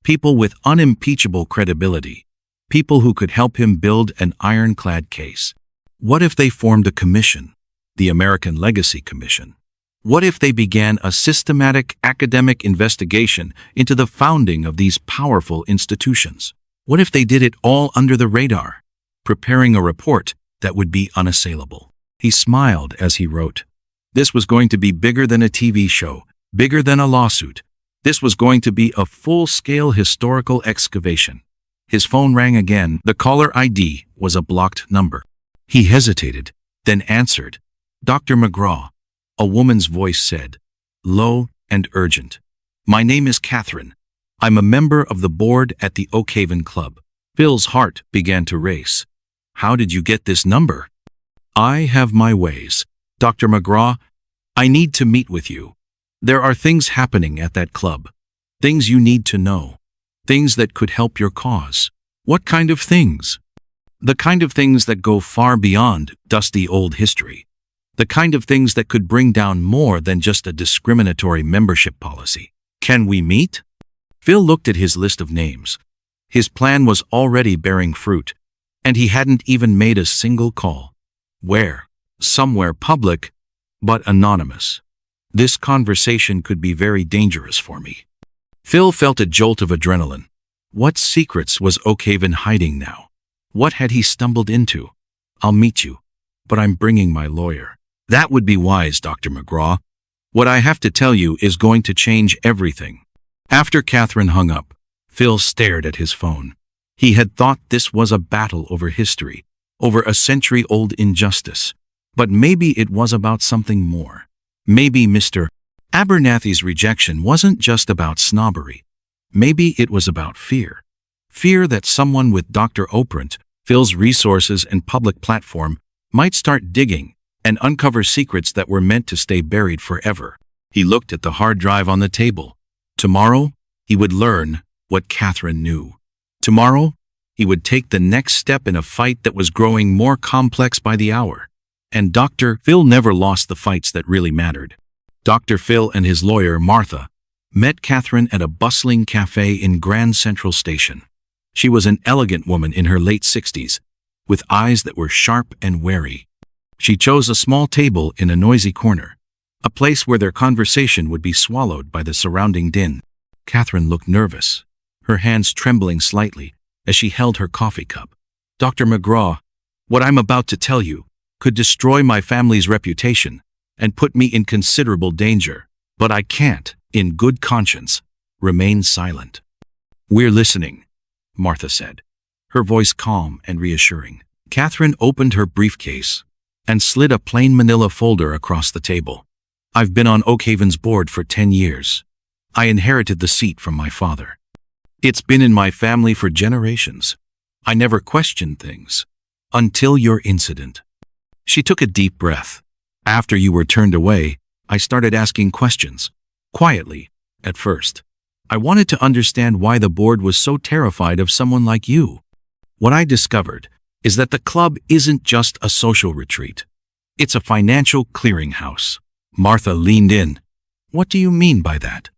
People with unimpeachable credibility. People who could help him build an ironclad case. What if they formed a commission? The American Legacy Commission. What if they began a systematic academic investigation into the founding of these powerful institutions? What if they did it all under the radar, preparing a report that would be unassailable? He smiled as he wrote. This was going to be bigger than a TV show, bigger than a lawsuit. This was going to be a full-scale historical excavation. His phone rang again. The caller ID was a blocked number. He hesitated, then answered. Dr. McGraw, a woman's voice said, low and urgent. My name is Catherine. I'm a member of the board at the Oakhaven Club. Phil's heart began to race. How did you get this number? I have my ways. Dr. McGraw, I need to meet with you. There are things happening at that club. Things you need to know. Things that could help your cause. What kind of things? The kind of things that go far beyond dusty old history. The kind of things that could bring down more than just a discriminatory membership policy. Can we meet? Phil looked at his list of names. His plan was already bearing fruit, and he hadn't even made a single call. Where? Somewhere public, but anonymous. This conversation could be very dangerous for me. Phil felt a jolt of adrenaline. What secrets was Oakhaven hiding now? What had he stumbled into? I'll meet you, but I'm bringing my lawyer. That would be wise, Dr. McGraw. What I have to tell you is going to change everything. After Catherine hung up, Phil stared at his phone. He had thought this was a battle over history, over a century-old injustice. But maybe it was about something more. Maybe Mr. Abernathy's rejection wasn't just about snobbery. Maybe it was about fear. Fear that someone with Dr. Oprah, Phil's resources and public platform, might start digging and uncover secrets that were meant to stay buried forever. He looked at the hard drive on the table. Tomorrow, he would learn what Catherine knew. Tomorrow, he would take the next step in a fight that was growing more complex by the hour. And Dr. Phil never lost the fights that really mattered. Dr. Phil and his lawyer, Martha, met Catherine at a bustling cafe in Grand Central Station. She was an elegant woman in her late 60s, with eyes that were sharp and wary. She chose a small table in a noisy corner, a place where their conversation would be swallowed by the surrounding din. Catherine looked nervous, her hands trembling slightly as she held her coffee cup. Dr. McGraw, what I'm about to tell you could destroy my family's reputation and put me in considerable danger, but I can't, in good conscience, remain silent. We're listening, Martha said, her voice calm and reassuring. Catherine opened her briefcase and slid a plain manila folder across the table. I've been on Oakhaven's board for 10 years. I inherited the seat from my father. It's been in my family for generations. I never questioned things. Until your incident. She took a deep breath. After you were turned away, I started asking questions. Quietly, at first. I wanted to understand why the board was so terrified of someone like you. What I discovered is that the club isn't just a social retreat. It's a financial clearinghouse. Martha leaned in. What do you mean by that?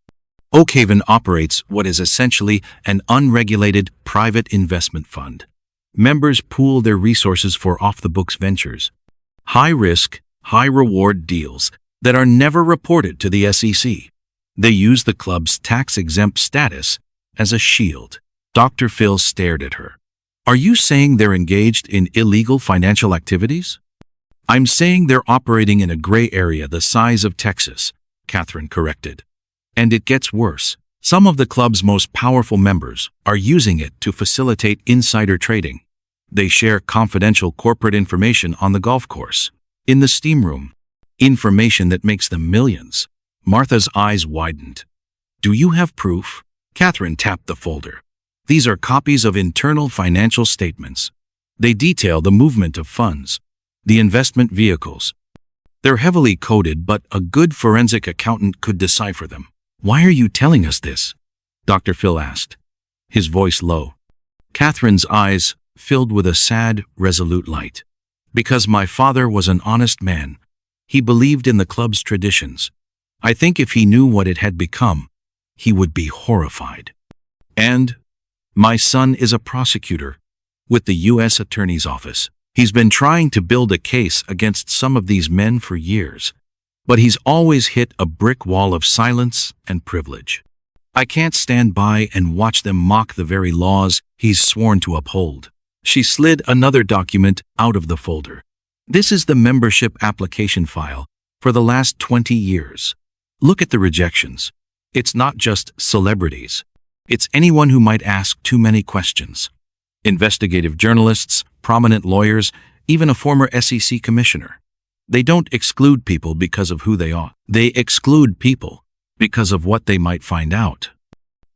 Oakhaven operates what is essentially an unregulated private investment fund. Members pool their resources for off-the-books ventures. High-risk, high-reward deals that are never reported to the SEC. They use the club's tax-exempt status as a shield. Dr. Phil stared at her. Are you saying they're engaged in illegal financial activities? I'm saying they're operating in a gray area the size of Texas, Catherine corrected. And it gets worse. Some of the club's most powerful members are using it to facilitate insider trading. They share confidential corporate information on the golf course, in the steam room, information that makes them millions. Martha's eyes widened. Do you have proof? Catherine tapped the folder. These are copies of internal financial statements. They detail the movement of funds, the investment vehicles. They're heavily coded, but a good forensic accountant could decipher them. Why are you telling us this? Dr. Phil asked, his voice low. Catherine's eyes filled with a sad, resolute light. Because my father was an honest man. He believed in the club's traditions. I think if he knew what it had become, he would be horrified. And my son is a prosecutor with the U.S. Attorney's Office. He's been trying to build a case against some of these men for years, but he's always hit a brick wall of silence and privilege. I can't stand by and watch them mock the very laws he's sworn to uphold. She slid another document out of the folder. This is the membership application file for the last 20 years. Look at the rejections. It's not just celebrities. It's anyone who might ask too many questions. Investigative journalists, prominent lawyers, even a former SEC commissioner. They don't exclude people because of who they are. They exclude people because of what they might find out.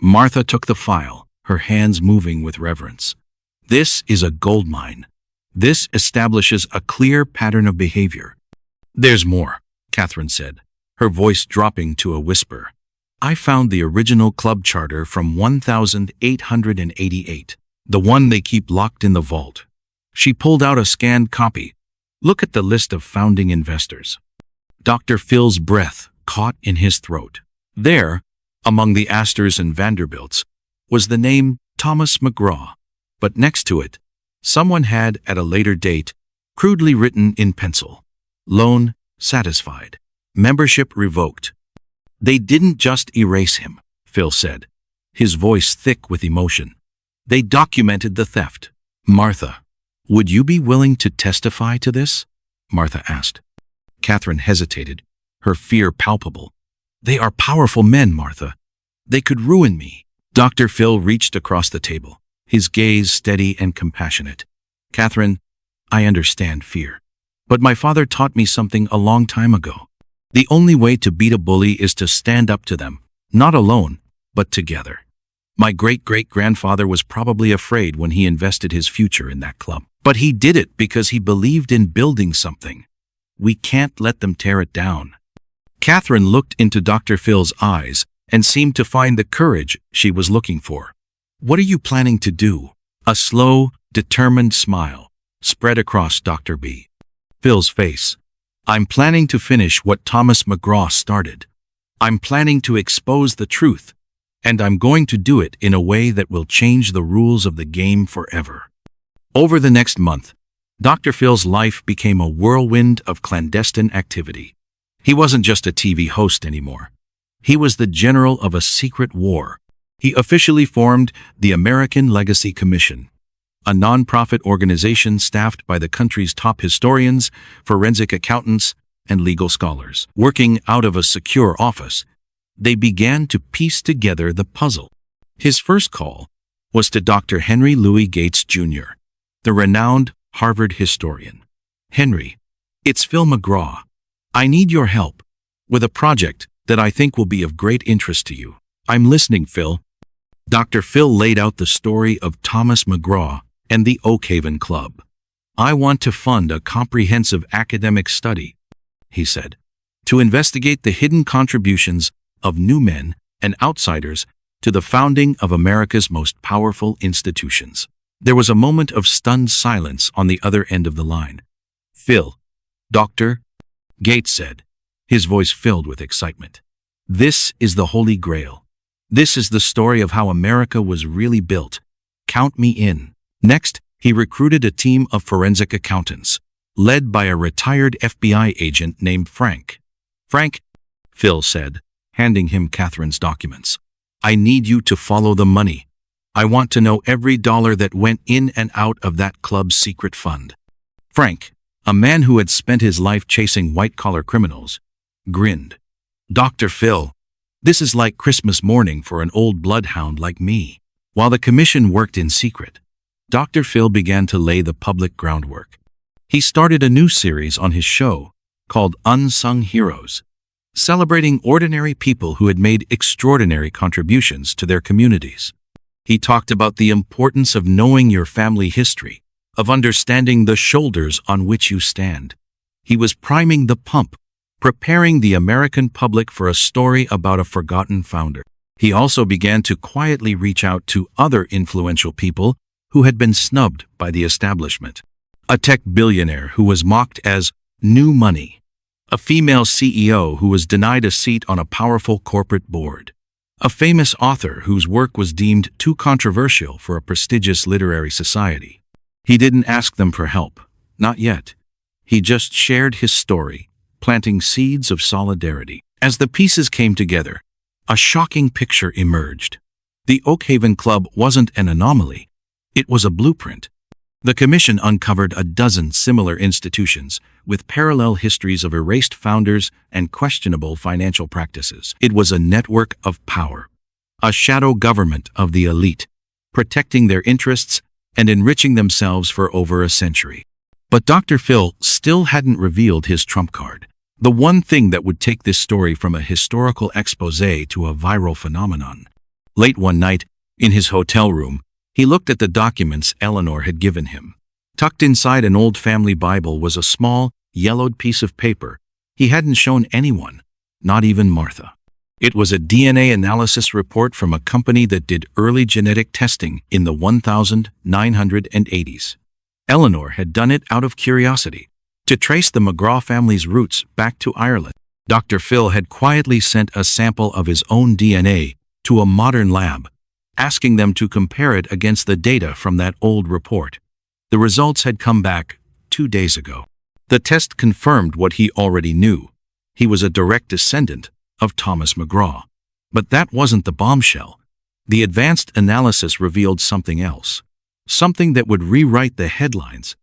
Martha took the file, her hands moving with reverence. This is a goldmine. This establishes a clear pattern of behavior. There's more, Catherine said, her voice dropping to a whisper. I found the original club charter from 1888, the one they keep locked in the vault. She pulled out a scanned copy. Look at the list of founding investors. Dr. Phil's breath caught in his throat. There, among the Astors and Vanderbilts, was the name Thomas McGraw, but next to it, someone had, at a later date, crudely written in pencil, loan satisfied, membership revoked. They didn't just erase him, Phil said, his voice thick with emotion. They documented the theft. Martha, would you be willing to testify to this? Martha asked. Catherine hesitated, her fear palpable. They are powerful men, Martha. They could ruin me. Dr. Phil reached across the table, his gaze steady and compassionate. Catherine, I understand fear. But my father taught me something a long time ago. The only way to beat a bully is to stand up to them, not alone, but together. My great-great-grandfather was probably afraid when he invested his future in that club. But he did it because he believed in building something. We can't let them tear it down. Catherine looked into Dr. Phil's eyes and seemed to find the courage she was looking for. What are you planning to do? A slow, determined smile spread across Dr. B. Phil's face. I'm planning to finish what Thomas McGraw started. I'm planning to expose the truth, and I'm going to do it in a way that will change the rules of the game forever. Over the next month, Dr. Phil's life became a whirlwind of clandestine activity. He wasn't just a TV host anymore. He was the general of a secret war. He officially formed the American Legacy Commission, a nonprofit organization staffed by the country's top historians, forensic accountants, and legal scholars. Working out of a secure office, they began to piece together the puzzle. His first call was to Dr. Henry Louis Gates, Jr., the renowned Harvard historian. Henry, it's Phil McGraw. I need your help with a project that I think will be of great interest to you. I'm listening, Phil. Dr. Phil laid out the story of Thomas McGraw and the Oakhaven Club. I want to fund a comprehensive academic study, he said, to investigate the hidden contributions of new men and outsiders to the founding of America's most powerful institutions. There was a moment of stunned silence on the other end of the line. Phil, Dr. Gates said, his voice filled with excitement. This is the Holy Grail. This is the story of how America was really built. Count me in. Next, he recruited a team of forensic accountants, led by a retired FBI agent named Frank. Frank, Phil said, handing him Catherine's documents. I need you to follow the money. I want to know every dollar that went in and out of that club's secret fund. Frank, a man who had spent his life chasing white-collar criminals, grinned. Dr. Phil, this is like Christmas morning for an old bloodhound like me. While the commission worked in secret, Dr. Phil began to lay the public groundwork. He started a new series on his show called Unsung Heroes, celebrating ordinary people who had made extraordinary contributions to their communities. He talked about the importance of knowing your family history, of understanding the shoulders on which you stand. He was priming the pump, preparing the American public for a story about a forgotten founder. He also began to quietly reach out to other influential people who had been snubbed by the establishment. a tech billionaire who was mocked as new money, a female CEO who was denied a seat on a powerful corporate board, a famous author whose work was deemed too controversial for a prestigious literary society. He didn't ask them for help, not yet. He just shared his story, planting seeds of solidarity. As the pieces came together, a shocking picture emerged. The Oakhaven Club wasn't an anomaly, it was a blueprint. The commission uncovered a dozen similar institutions with parallel histories of erased founders and questionable financial practices. It was a network of power, a shadow government of the elite, protecting their interests and enriching themselves for over a century. But Dr. Phil still hadn't revealed his trump card, the one thing that would take this story from a historical exposé to a viral phenomenon. Late one night, in his hotel room, he looked at the documents Eleanor had given him. Tucked inside an old family Bible was a small, yellowed piece of paper he hadn't shown anyone, not even Martha. It was a DNA analysis report from a company that did early genetic testing in the 1980s. Eleanor had done it out of curiosity, to trace the McGraw family's roots back to Ireland. Dr. Phil had quietly sent a sample of his own DNA to a modern lab, asking them to compare it against the data from that old report. The results had come back 2 days ago. The test confirmed what he already knew. He was a direct descendant of Thomas McGraw. But that wasn't the bombshell. The advanced analysis revealed something else, something that would rewrite the headlines.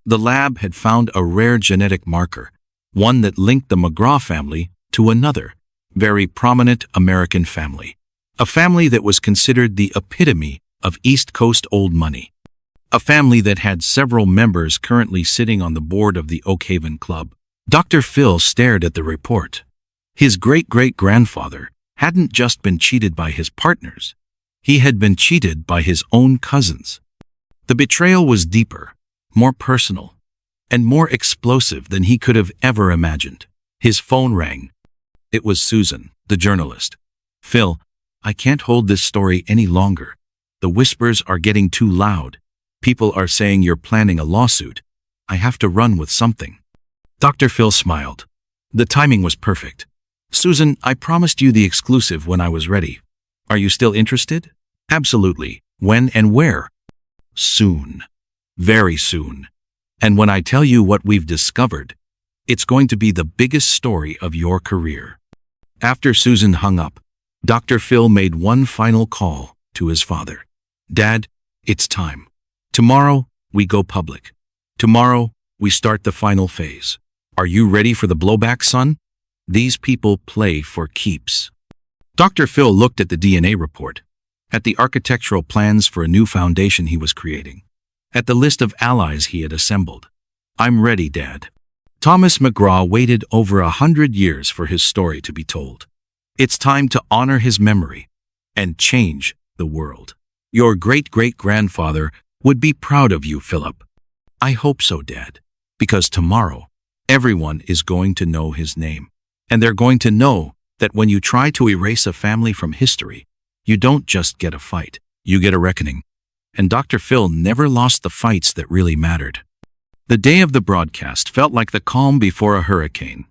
The lab had found a rare genetic marker, one that linked the McGraw family to another, very prominent American family. A family that was considered the epitome of East Coast old money. A family that had several members currently sitting on the board of the Oakhaven Club. Dr. Phil stared at the report. His great-great-grandfather hadn't just been cheated by his partners. He had been cheated by his own cousins. The betrayal was deeper, more personal, and more explosive than he could have ever imagined. His phone rang. It was Susan, the journalist. "Phil, I can't hold this story any longer. The whispers are getting too loud. People are saying you're planning a lawsuit. I have to run with something." Dr. Phil smiled. The timing was perfect. "Susan, I promised you the exclusive when I was ready. Are you still interested?" "Absolutely. When and where?" "Soon. Very soon. And when I tell you what we've discovered, it's going to be the biggest story of your career." After Susan hung up, Dr. Phil made one final call to his father. "Dad, it's time. Tomorrow, we go public. Tomorrow, we start the final phase. Are you ready for the blowback, son? These people play for keeps." Dr. Phil looked at the DNA report, at the architectural plans for a new foundation he was creating, at the list of allies he had assembled. "I'm ready, Dad." Thomas McGraw waited over 100 years for his story to be told. It's time to honor his memory and change the world. Your great-great-grandfather would be proud of you, Philip. I hope so, Dad, because tomorrow, everyone is going to know his name. And they're going to know that when you try to erase a family from history, you don't just get a fight, you get a reckoning. And Dr. Phil never lost the fights that really mattered. The day of the broadcast felt like the calm before a hurricane.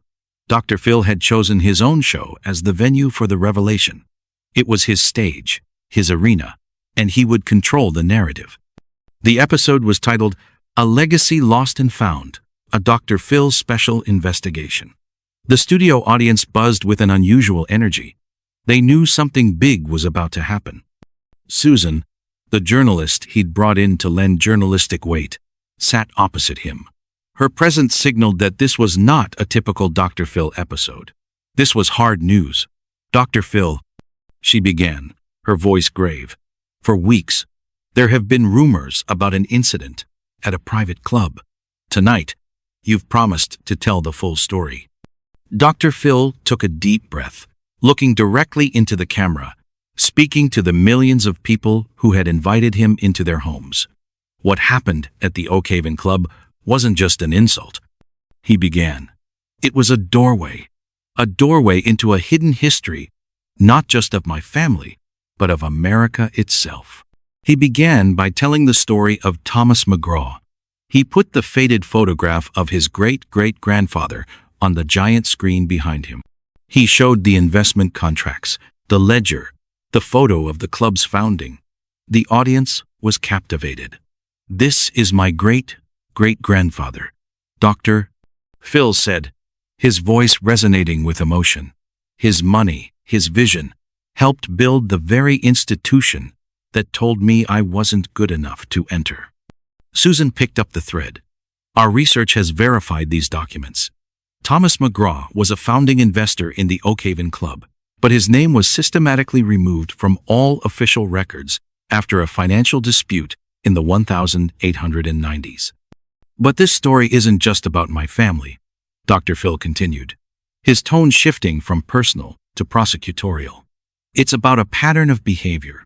Dr. Phil had chosen his own show as the venue for the revelation. It was his stage, his arena, and he would control the narrative. The episode was titled, "A Legacy Lost and Found, a Dr. Phil Special Investigation." The studio audience buzzed with an unusual energy. They knew something big was about to happen. Susan, the journalist he'd brought in to lend journalistic weight, sat opposite him. Her presence signaled that this was not a typical Dr. Phil episode. This was hard news. "Dr. Phil," she began, her voice grave, "for weeks, there have been rumors about an incident at a private club. Tonight, you've promised to tell the full story." Dr. Phil took a deep breath, looking directly into the camera, speaking to the millions of people who had invited him into their homes. What happened at the Oakhaven Club wasn't just an insult. He began. It was a doorway into a hidden history, not just of my family, but of America itself. He began by telling the story of Thomas McGraw, He put the faded photograph of his great-great-grandfather on the giant screen behind him. He showed the investment contracts, the ledger, the photo of the club's founding. The audience was captivated. "This is my great-great-grandfather," Dr. Phil said, his voice resonating with emotion. His money, his vision, helped build the very institution that told me I wasn't good enough to enter. Susan picked up the thread. "Our research has verified these documents. Thomas McGraw was a founding investor in the Oakhaven Club, but his name was systematically removed from all official records after a financial dispute in the 1890s. But this story isn't just about my family," Dr. Phil continued, his tone shifting from personal to prosecutorial. "It's about a pattern of behavior,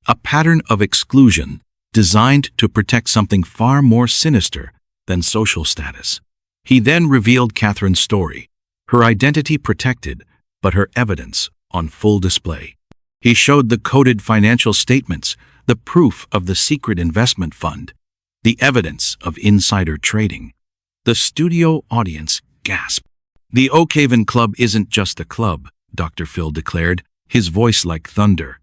a pattern of exclusion designed to protect something far more sinister than social status." He then revealed Catherine's story, her identity protected, but her evidence on full display. He showed the coded financial statements, the proof of the secret investment fund, the evidence of insider trading. The studio audience gasped. "The Oakhaven Club isn't just a club," Dr. Phil declared, his voice like thunder.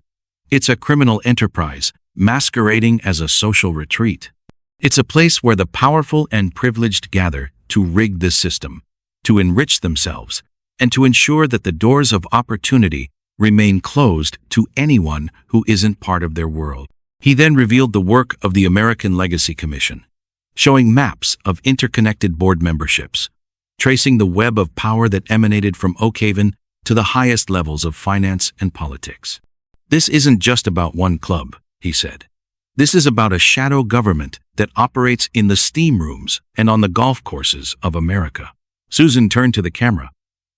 "It's a criminal enterprise, masquerading as a social retreat. It's a place where the powerful and privileged gather to rig the system, to enrich themselves, and to ensure that the doors of opportunity remain closed to anyone who isn't part of their world." He then revealed the work of the American Legacy Commission, showing maps of interconnected board memberships, tracing the web of power that emanated from Oakhaven to the highest levels of finance and politics. "This isn't just about one club," he said. "This is about a shadow government that operates in the steam rooms and on the golf courses of America." Susan turned to the camera.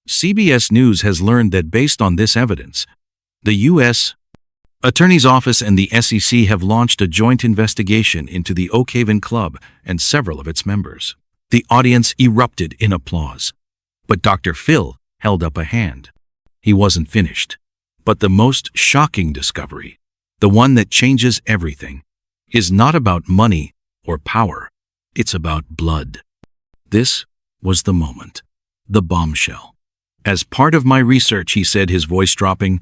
"CBS News has learned that based on this evidence, the U.S. Attorney's Office and the SEC have launched a joint investigation into the Oakhaven Club and several of its members." The audience erupted in applause. But Dr. Phil held up a hand. He wasn't finished. "But the most shocking discovery, the one that changes everything, is not about money or power. It's about blood." This was the moment, the bombshell. "As part of my research," he said, his voice dropping,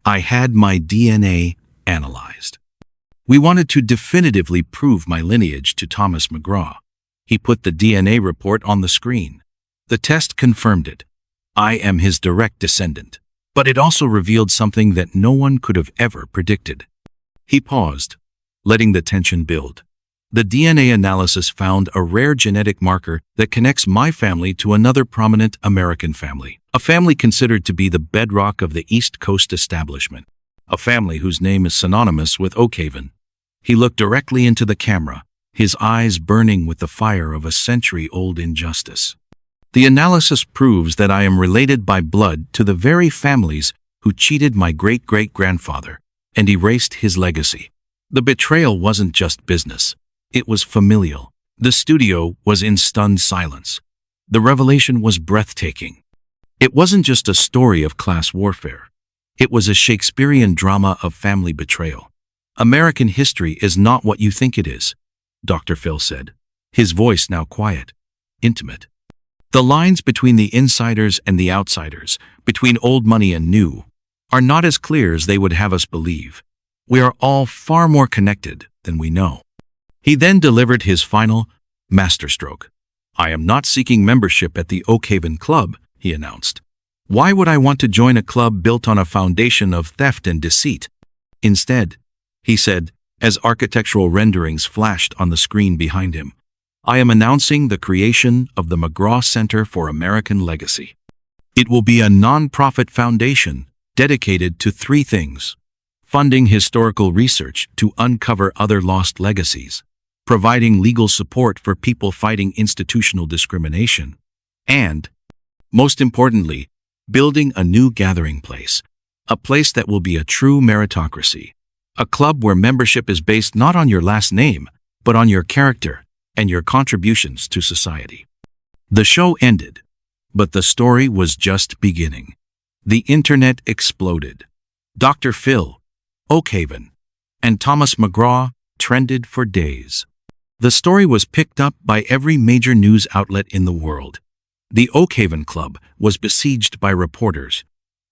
"I had my DNA analyzed. We wanted to definitively prove my lineage to Thomas McGraw." He put the DNA report on the screen. "The test confirmed it. I am his direct descendant." But it also revealed something that no one could have ever predicted. He paused, letting the tension build. "The DNA analysis found a rare genetic marker that connects my family to another prominent American family, a family considered to be the bedrock of the East Coast establishment, a family whose name is synonymous with Oakhaven." He looked directly into the camera, his eyes burning with the fire of a century-old injustice. "The analysis proves that I am related by blood to the very families who cheated my great-great-grandfather and erased his legacy. The betrayal wasn't just business. It was familial." The studio was in stunned silence. The revelation was breathtaking. It wasn't just a story of class warfare. It was a Shakespearean drama of family betrayal. "American history is not what you think it is," Dr. Phil said, his voice now quiet, intimate. "The lines between the insiders and the outsiders, between old money and new, are not as clear as they would have us believe. We are all far more connected than we know." He then delivered his final masterstroke. "I am not seeking membership at the Oakhaven Club," he announced. "Why would I want to join a club built on a foundation of theft and deceit? Instead," he said, as architectural renderings flashed on the screen behind him, "I am announcing the creation of the McGraw Center for American Legacy. It will be a non-profit foundation dedicated to three things: funding historical research to uncover other lost legacies, providing legal support for people fighting institutional discrimination, and, most importantly, building a new gathering place, a place that will be a true meritocracy, a club where membership is based not on your last name, but on your character and your contributions to society." The show ended, but the story was just beginning. The internet exploded. Dr. Phil, Oakhaven, and Thomas McGraw trended for days. The story was picked up by every major news outlet in the world. The Oakhaven Club was besieged by reporters.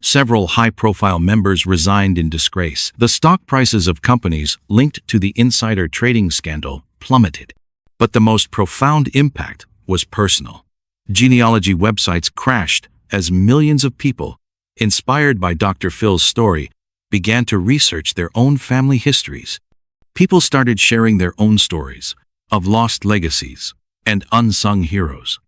Several high-profile members resigned in disgrace. The stock prices of companies linked to the insider trading scandal plummeted. But the most profound impact was personal. Genealogy websites crashed as millions of people, inspired by Dr. Phil's story, began to research their own family histories. People started sharing their own stories of lost legacies and unsung heroes.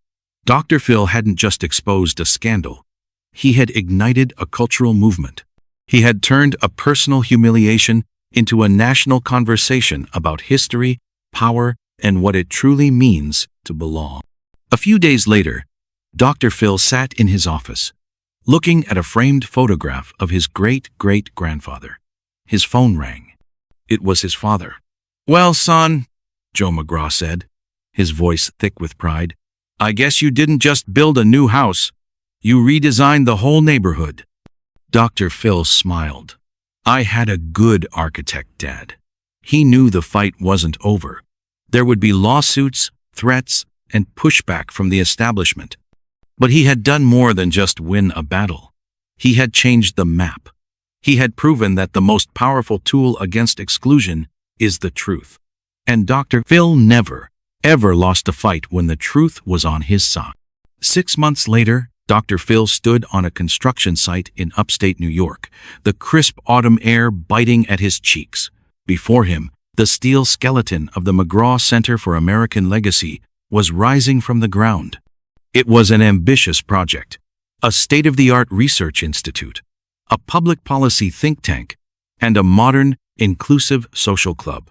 Dr. Phil hadn't just exposed a scandal. He had ignited a cultural movement. He had turned a personal humiliation into a national conversation about history, power, and what it truly means to belong. A few days later, Dr. Phil sat in his office, looking at a framed photograph of his great-great-grandfather. His phone rang. It was his father. "Well, son," Joe McGraw said, his voice thick with pride, "I guess you didn't just build a new house. You redesigned the whole neighborhood." Dr. Phil smiled. "I had a good architect, Dad. He knew the fight wasn't over. There would be lawsuits, threats, and pushback from the establishment. But he had done more than just win a battle. He had changed the map. He had proven that the most powerful tool against exclusion is the truth. And Dr. Phil never, ever lost a fight when the truth was on his side." 6 months later, Dr. Phil stood on a construction site in upstate New York, the crisp autumn air biting at his cheeks. Before him, the steel skeleton of the McGraw Center for American Legacy was rising from the ground. It was an ambitious project, a state-of-the-art research institute, a public policy think tank, and a modern, inclusive social club,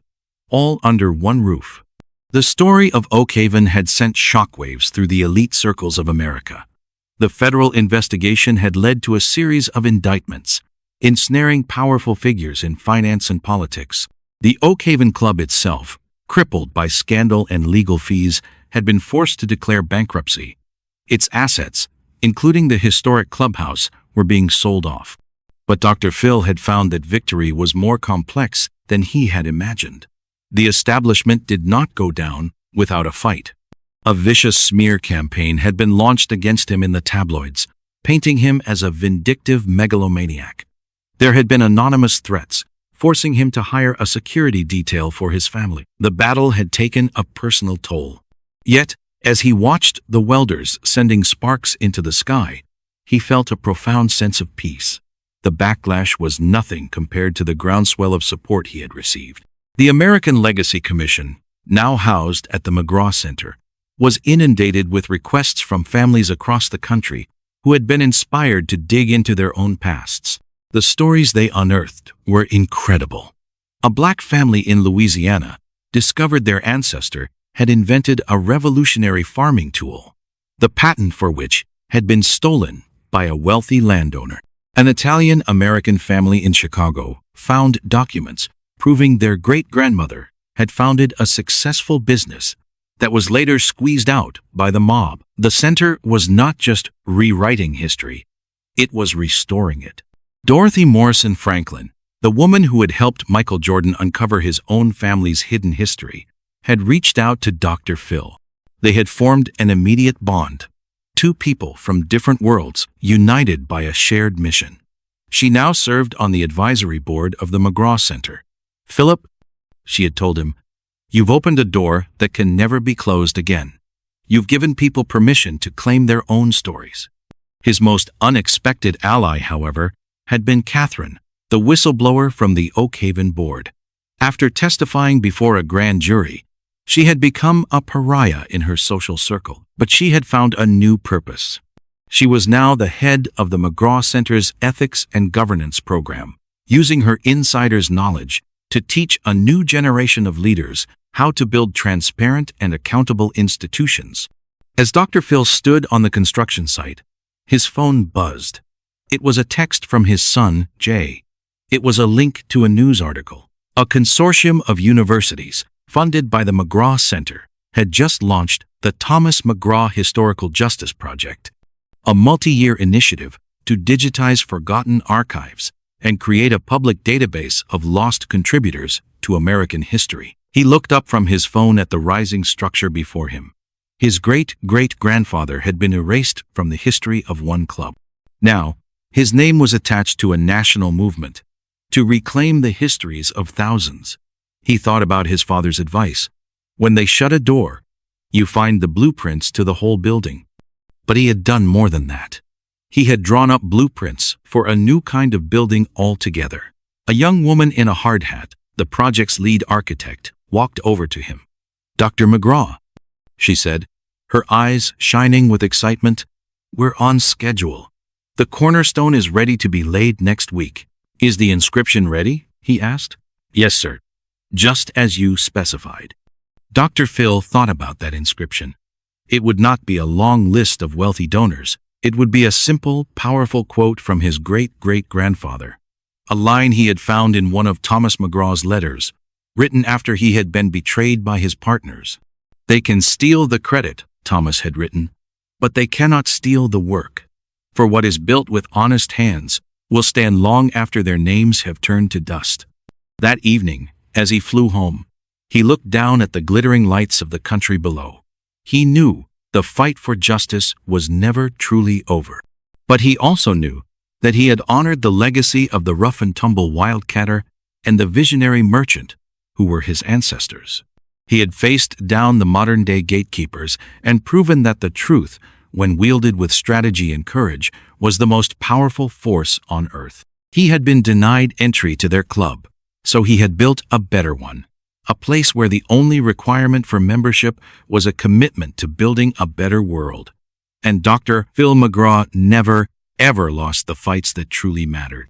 all under one roof. The story of Oakhaven had sent shockwaves through the elite circles of America. The federal investigation had led to a series of indictments, ensnaring powerful figures in finance and politics. The Oakhaven Club itself, crippled by scandal and legal fees, had been forced to declare bankruptcy. Its assets, including the historic clubhouse, were being sold off. But Dr. Phil had found that victory was more complex than he had imagined. The establishment did not go down without a fight. A vicious smear campaign had been launched against him in the tabloids, painting him as a vindictive megalomaniac. There had been anonymous threats, forcing him to hire a security detail for his family. The battle had taken a personal toll. Yet, as he watched the welders sending sparks into the sky, he felt a profound sense of peace. The backlash was nothing compared to the groundswell of support he had received. The American Legacy Commission, now housed at the McGraw Center, was inundated with requests from families across the country who had been inspired to dig into their own pasts. The stories they unearthed were incredible. A black family in Louisiana discovered their ancestor had invented a revolutionary farming tool, the patent for which had been stolen by a wealthy landowner. An Italian-American family in Chicago found documents proving their great-grandmother had founded a successful business that was later squeezed out by the mob. The center was not just rewriting history, it was restoring it. Dorothy Morrison Franklin, the woman who had helped Michael Jordan uncover his own family's hidden history, had reached out to Dr. Phil. They had formed an immediate bond. Two people from different worlds, united by a shared mission. She now served on the advisory board of the McGraw Center. "Philip," she had told him, "you've opened a door that can never be closed again. You've given people permission to claim their own stories." His most unexpected ally, however, had been Catherine, the whistleblower from the Oakhaven board. After testifying before a grand jury, she had become a pariah in her social circle, but she had found a new purpose. She was now the head of the McGraw Center's Ethics and Governance program, using her insider's knowledge to teach a new generation of leaders how to build transparent and accountable institutions. As Dr. Phil stood on the construction site, his phone buzzed. It was a text from his son, Jay. It was a link to a news article. A consortium of universities, funded by the McGraw Center, had just launched the Thomas McGraw Historical Justice Project, a multi-year initiative to digitize forgotten archives and create a public database of lost contributors to American history. He looked up from his phone at the rising structure before him. His great-great-grandfather had been erased from the history of one club. Now, his name was attached to a national movement to reclaim the histories of thousands. He thought about his father's advice. When they shut a door, you find the blueprints to the whole building. But he had done more than that. He had drawn up blueprints for a new kind of building altogether. A young woman in a hard hat, the project's lead architect, walked over to him. "Dr. McGraw," she said, her eyes shining with excitement, "we're on schedule. The cornerstone is ready to be laid next week." "Is the inscription ready?" he asked. "Yes, sir. Just as you specified." Dr. Phil thought about that inscription. It would not be a long list of wealthy donors. It would be a simple, powerful quote from his great-great-grandfather. A line he had found in one of Thomas McGraw's letters, written after he had been betrayed by his partners. "They can steal the credit," Thomas had written, "but they cannot steal the work. For what is built with honest hands will stand long after their names have turned to dust." That evening, as he flew home, he looked down at the glittering lights of the country below. He knew the fight for justice was never truly over. But he also knew that he had honored the legacy of the rough-and-tumble wildcatter and the visionary merchant who were his ancestors. He had faced down the modern-day gatekeepers and proven that the truth, when wielded with strategy and courage, was the most powerful force on earth. He had been denied entry to their club, so he had built a better one, a place where the only requirement for membership was a commitment to building a better world. And Dr. Phil McGraw never, ever lost the fights that truly mattered.